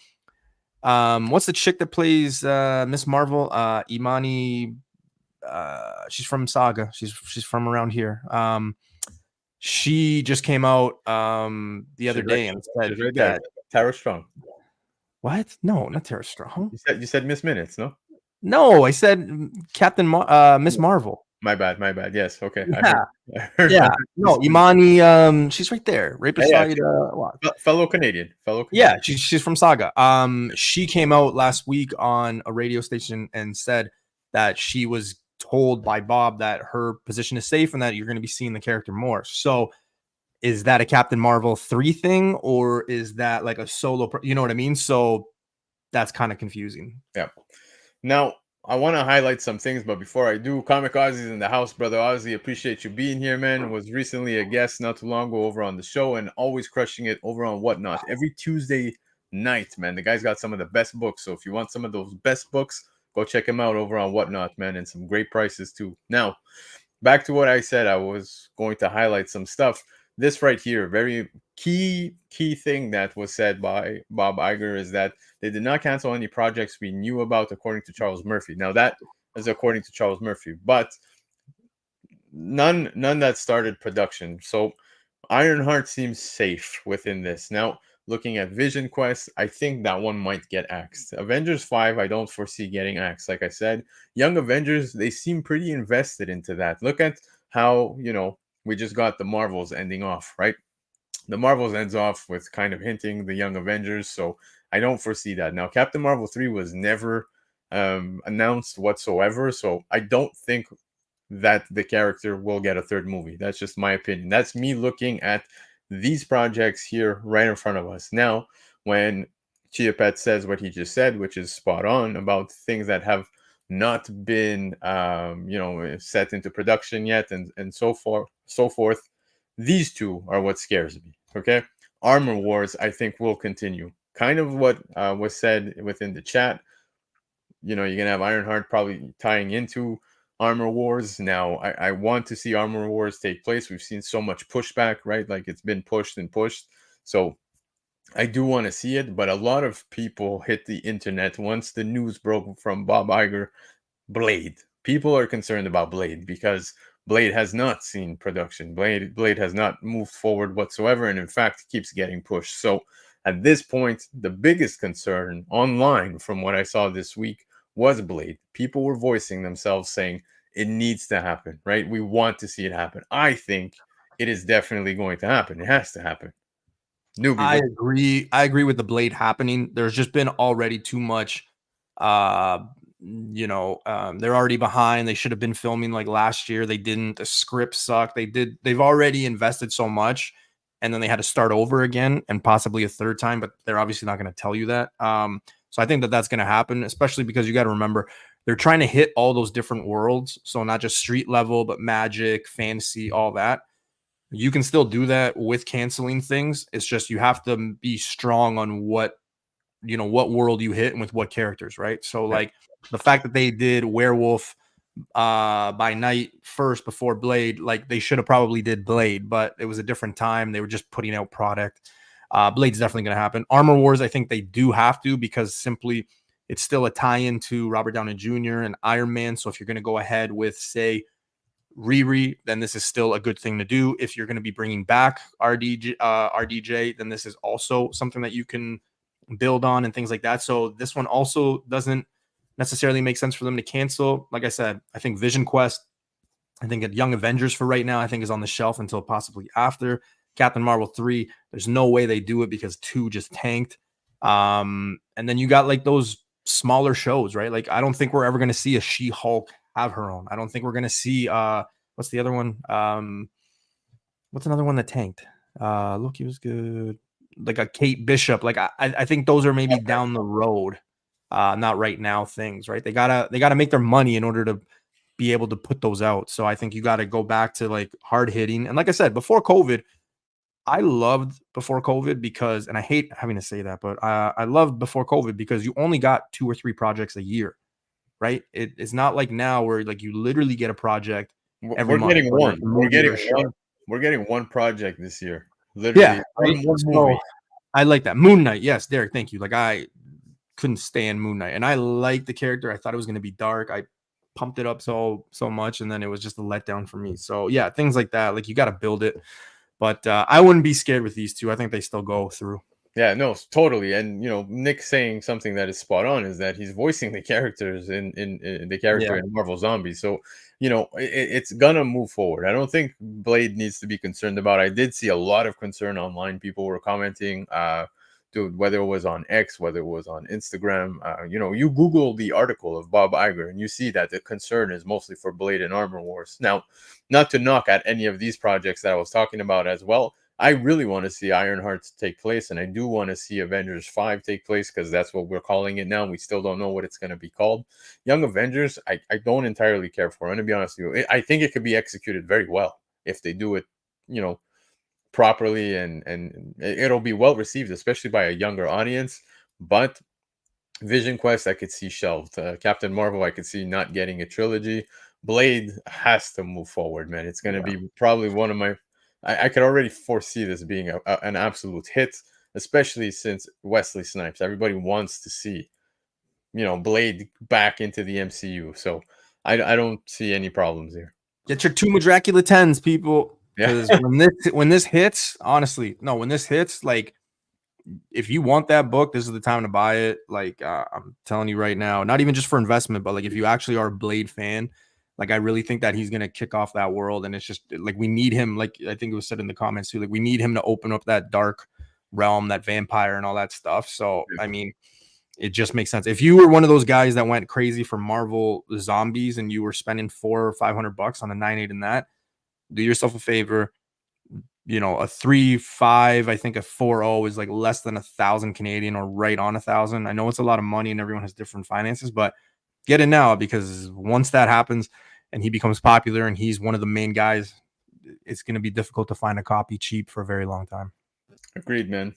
what's the chick that plays Miss Marvel? Imani. She's from Saga. She's from around here. She just came out the other day and said that Tara Strong. What? No, not Tara Strong. You said Miss Minutes, no? No, I said Miss Marvel. My bad. Yes, okay. Yeah, I heard no, Imani. She's right there, right beside. Fellow Canadian. Yeah, she's from Saga. She came out last week on a radio station and said that she was told by Bob that her position is safe and that you're going to be seeing the character more. So, is that a Captain Marvel 3 thing, or is that like a solo? You know what I mean? So that's kind of confusing. Yeah. Now, I want to highlight some things, but before I do, Comic Ozzy's in the house, brother Ozzy. Appreciate you being here, man. Was recently a guest not too long ago over on the show, and always crushing it over on Whatnot every Tuesday night, man. The guy's got some of the best books, so if you want some of those best books, go check him out over on Whatnot, man, and some great prices too. Now, back to what I said, I was going to highlight some stuff. This right here, very key thing that was said by Bob Iger is that they did not cancel any projects we knew about, according to Charles Murphy. Now that is according to Charles Murphy, but none that started production. So Ironheart seems safe within this. Now, looking at Vision Quest, I think that one might get axed. Avengers 5, I don't foresee getting axed. Like I said, Young Avengers, they seem pretty invested into that. Look at how, we just got the Marvels ending off, right? The Marvels ends off with kind of hinting the Young Avengers, so I don't foresee that. Now, Captain Marvel 3 was never announced whatsoever, so I don't think that the character will get a third movie. That's just my opinion. That's me looking at these projects here right in front of us. Now, when Chia Pet says what he just said, which is spot on about things that have not been set into production yet and so forth, these two are what scares me. Okay, Armor Wars, I think, will continue. kind of what was said within the chat. You're gonna have Ironheart probably tying into Armor Wars. Now, I want to see Armor Wars take place. We've seen so much pushback, right? Like it's been pushed and pushed. So I do want to see it, but a lot of people hit the internet once the news broke from Bob Iger. Blade. People are concerned about Blade because Blade has not seen production. Blade has not moved forward whatsoever, and in fact keeps getting pushed. So at this point, the biggest concern online from what I saw this week was Blade. People were voicing themselves saying it needs to happen, right? We want to see it happen. I think it is definitely going to happen. It has to happen. Newbie, I agree. I agree with the Blade happening. There's just been already too much. They're already behind. They should have been filming like last year. They didn't. The script sucked. They've already invested so much, and then they had to start over again and possibly a third time. But they're obviously not going to tell you that. So I think that that's going to happen, especially because you got to remember they're trying to hit all those different worlds. So not just street level, but magic, fantasy, all that. You can still do that with canceling things. It's just you have to be strong on what world you hit and with what characters, right? So like the fact that they did Werewolf by Night first before Blade, like they should have probably did Blade, but it was a different time. They were just putting out product. Blade's definitely going to happen. Armor Wars, I think they do have to, because simply it's still a tie-in to Robert Downey Jr. and Iron Man. So if you're going to go ahead with, say, Riri, then this is still a good thing to do. If you're going to be bringing back RDJ, then this is also something that you can build on and things like that. So this one also doesn't necessarily make sense for them to cancel. Like I said, I think Vision Quest, I think at Young Avengers for right now, I think is on the shelf until possibly after Captain Marvel 3. There's no way they do it because 2 just tanked. And then you got like those smaller shows, right? Like I don't think we're ever going to see a She-Hulk have her own. I don't think we're going to see what's the other one? What's another one that tanked? Loki was good. Like a Kate Bishop. Like I think those are maybe down the road, not right now things, right? They gotta make their money in order to be able to put those out. So I think you got to go back to like hard hitting. And like I said, before COVID, I loved before COVID because, and I hate having to say that, but I loved before COVID because you only got 2 or 3 projects a year, right? It's not like now where like you literally get a project every month. Getting one. We're getting one project this year. Literally, yeah, right? one movie. I like that. Moon Knight. Yes, Derek, thank you. Like I couldn't stand Moon Knight, and I liked the character. I thought it was going to be dark. I pumped it up so much, and then it was just a letdown for me. So yeah, things like that. Like you got to build it. But I wouldn't be scared with these 2. I think they still go through. Yeah, no, totally. And Nick saying something that is spot on is that he's voicing the characters in the character in Marvel Zombies. So, it's gonna move forward. I don't think Blade needs to be concerned about. I did see a lot of concern online. People were commenting, dude, whether it was on X, whether it was on Instagram, you Google the article of Bob Iger and you see that the concern is mostly for Blade and Armor Wars. Now, not to knock at any of these projects that I was talking about as well. I really want to see Ironheart take place, and I do want to see Avengers 5 take place because that's what we're calling it now. We still don't know what it's going to be called. Young Avengers, I don't entirely care for. I'm going to be honest with you. I think it could be executed very well if they do it, properly, and it'll be well received, especially by a younger audience. But Vision Quest, I could see shelved. Captain Marvel, I could see not getting a trilogy. Blade has to move forward, man. It's going to be probably one of my... I could already foresee this being an absolute hit, especially since Wesley Snipes. Everybody wants to see, Blade back into the MCU. So I don't see any problems here. Get your Tomb of Dracula 10s, people. Because when this hits, honestly, no, when this hits, like, if you want that book, this is the time to buy it. Like, I'm telling you right now, not even just for investment, but like if you actually are a Blade fan, like I really think that he's gonna kick off that world, and it's just like we need him. Like I think it was said in the comments too, like we need him to open up that dark realm, that vampire, and all that stuff. So I mean, it just makes sense. If you were one of those guys that went crazy for Marvel Zombies and you were spending $400 or $500 on a 9.8 in that, do yourself a favor. A 3.5, I think a 4.0 is like less than 1,000 Canadian or right on 1,000. I know it's a lot of money and everyone has different finances, but get it now, because once that happens and he becomes popular and he's one of the main guys, it's going to be difficult to find a copy cheap for a very long time. Agreed, man.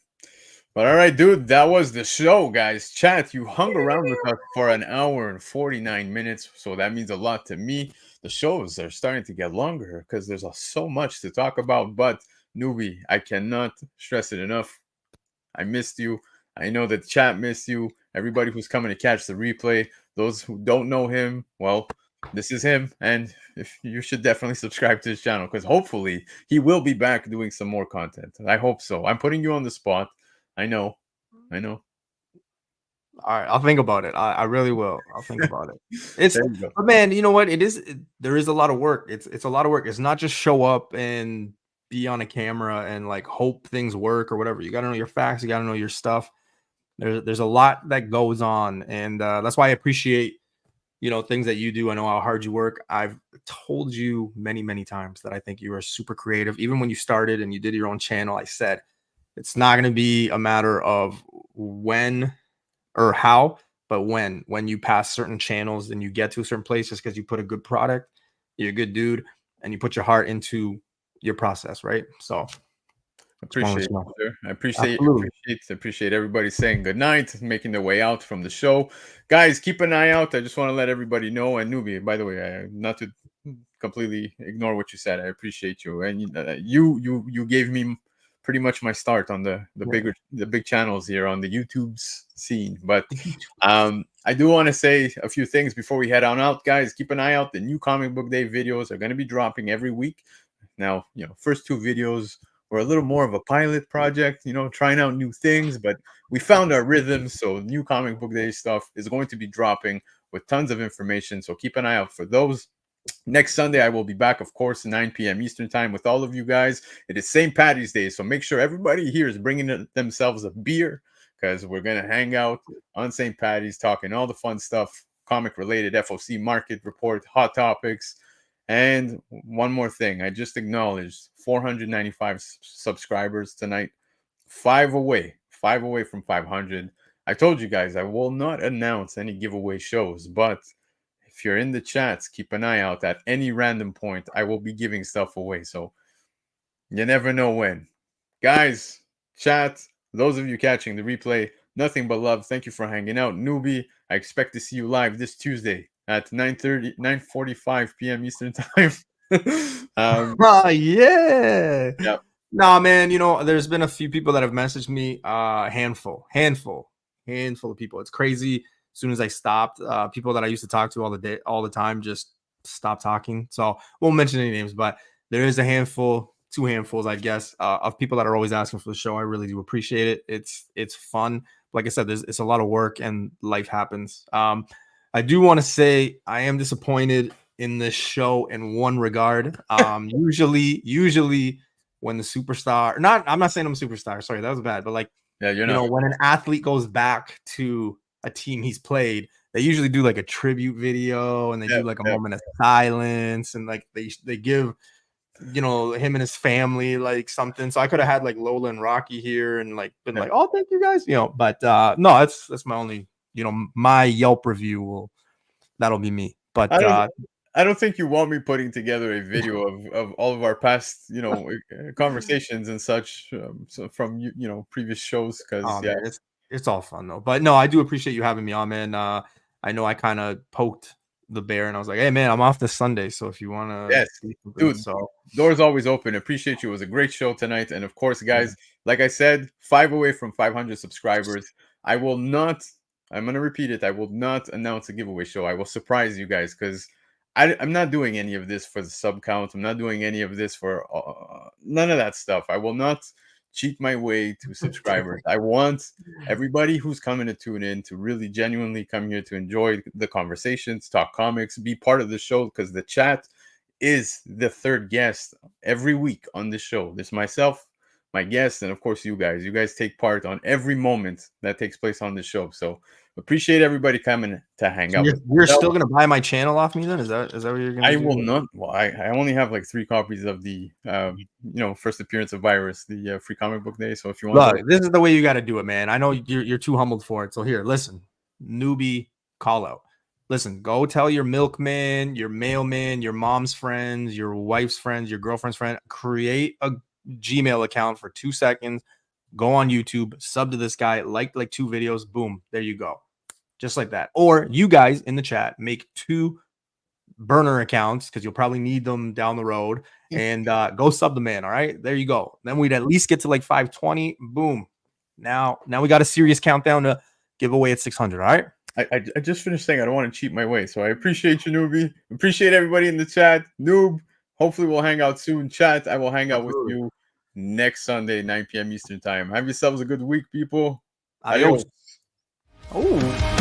But all right, dude, that was the show, guys. Chat, you hung around with us for an hour and 49 minutes, so that means a lot to me. The shows are starting to get longer because there's so much to talk about. But newbie, I cannot stress it enough. I missed you. I know that the chat missed you. Everybody who's coming to catch the replay, those who don't know him, well, this is him. And if you should definitely subscribe to his channel because hopefully he will be back doing some more content. I hope so. I'm putting you on the spot. I know. I know. All right, I'll think about it. I really will. I'll think about it. It's There you go. but man, you know what? There is a lot of work. It's a lot of work. It's not just show up and be on a camera and like hope things work or whatever. You got to know your facts. You got to know your stuff. There's a lot that goes on, and that's why I appreciate things that you do. I know how hard you work. I've told you many times that I think you are super creative. Even when you started and you did your own channel, I said it's not going to be a matter of when or how, but when you pass certain channels and you get to a certain place, just because you put a good product, you're a good dude, and you put your heart into your process, right? So Appreciate it, sir. I absolutely. appreciate everybody saying good night, making their way out from the show. Guys, keep an eye out. I just want to let everybody know. And newbie, by the way, not to completely ignore what you said. I appreciate you, and you gave me pretty much my start on the big channels here on the YouTube's scene. But I do want to say a few things before we head on out, guys. Keep an eye out. The new comic book day videos are going to be dropping every week. Now, first two videos were a little more of a pilot project, trying out new things, but we found our rhythm. So new comic book day stuff is going to be dropping with tons of information. So keep an eye out for those. Next Sunday, I will be back, of course, 9 p.m. Eastern time with all of you guys. It is St. Patty's Day, so make sure everybody here is bringing themselves a beer because we're going to hang out on St. Patty's, talking all the fun stuff, comic-related, FOC market report, hot topics. And one more thing, I just acknowledged 495 subscribers tonight, five away from 500. I told you guys I will not announce any giveaway shows, but if you're in the chats, keep an eye out. At any random point, I will be giving stuff away, so you never know when. Guys, chat, those of you catching the replay, nothing but love. Thank you for hanging out. Newbie, I expect to see you live this Tuesday at 9:45 p.m. Eastern time. Yeah. Yep. Nah, man, there's been a few people that have messaged me, handful of people. It's crazy. As soon as I stopped, people that I used to talk to all the time just stopped talking. So won't mention any names, but there is a handful, two handfuls, I guess, of people that are always asking for the show. I really do appreciate it. It's fun. Like I said, it's a lot of work and life happens. I do want to say I am disappointed in this show in one regard. Usually when the superstar, I'm not saying I'm a superstar. Sorry, that was bad. But like, yeah, you're not. When an athlete goes back to a team he's played, they usually do like a tribute video and they do like a moment of silence and like they give him and his family like something. So I could have had like Lola and Rocky here and like been like, oh, thank you guys, but no, that's my only my Yelp review that'll be me. But I don't think you want me putting together a video of all of our past, conversations and such, so from previous shows, because man, it's all fun though. But no, I do appreciate you having me on, man. I know I kind of poked the bear and I was like, hey man, I'm off this Sunday, so if you want to, yes, dude, doors always open. Appreciate you. It was a great show tonight, and of course, guys, like I said, 5 away from 500 subscribers. I'm gonna repeat it. I will not announce a giveaway show. I will surprise you guys because I'm not doing any of this for the sub count. I'm not doing any of this for none of that stuff. I will not cheat my way to subscribers. I want everybody who's coming to tune in to really genuinely come here to enjoy the conversations, talk comics, be part of the show, because the chat is the third guest every week on the show. There's myself, my guests, and of course you guys. You guys take part on every moment that takes place on the show. So appreciate everyly coming to hang out. You're still gonna buy my channel off me then? Is that what you're gonna do? I will not. Well, I only have like 3 copies of the first appearance of Virus, the free comic book day. So if you want, this is the way you got to do it, man. I know you're too humbled for it. So here, listen, newbie call out. Listen, go tell your milkman, your mailman, your mom's friends, your wife's friends, your girlfriend's friend, create a Gmail account for 2 seconds. go on YouTube, sub to this guy, like 2 videos, boom, there you go. Just like that. Or you guys in the chat make 2 burner accounts because you'll probably need them down the road, and go sub the man. All right, there you go. Then we'd at least get to like 520. Boom. Now we got a serious countdown to give away at 600. All right. I just finished saying I don't want to cheat my way, so I appreciate you, Newbie. Appreciate everybody in the chat. Noob, hopefully we'll hang out soon. Chat, I will hang out with you next Sunday, 9 p.m. Eastern time. Have yourselves a good week, people. Adios. Adios. Oh.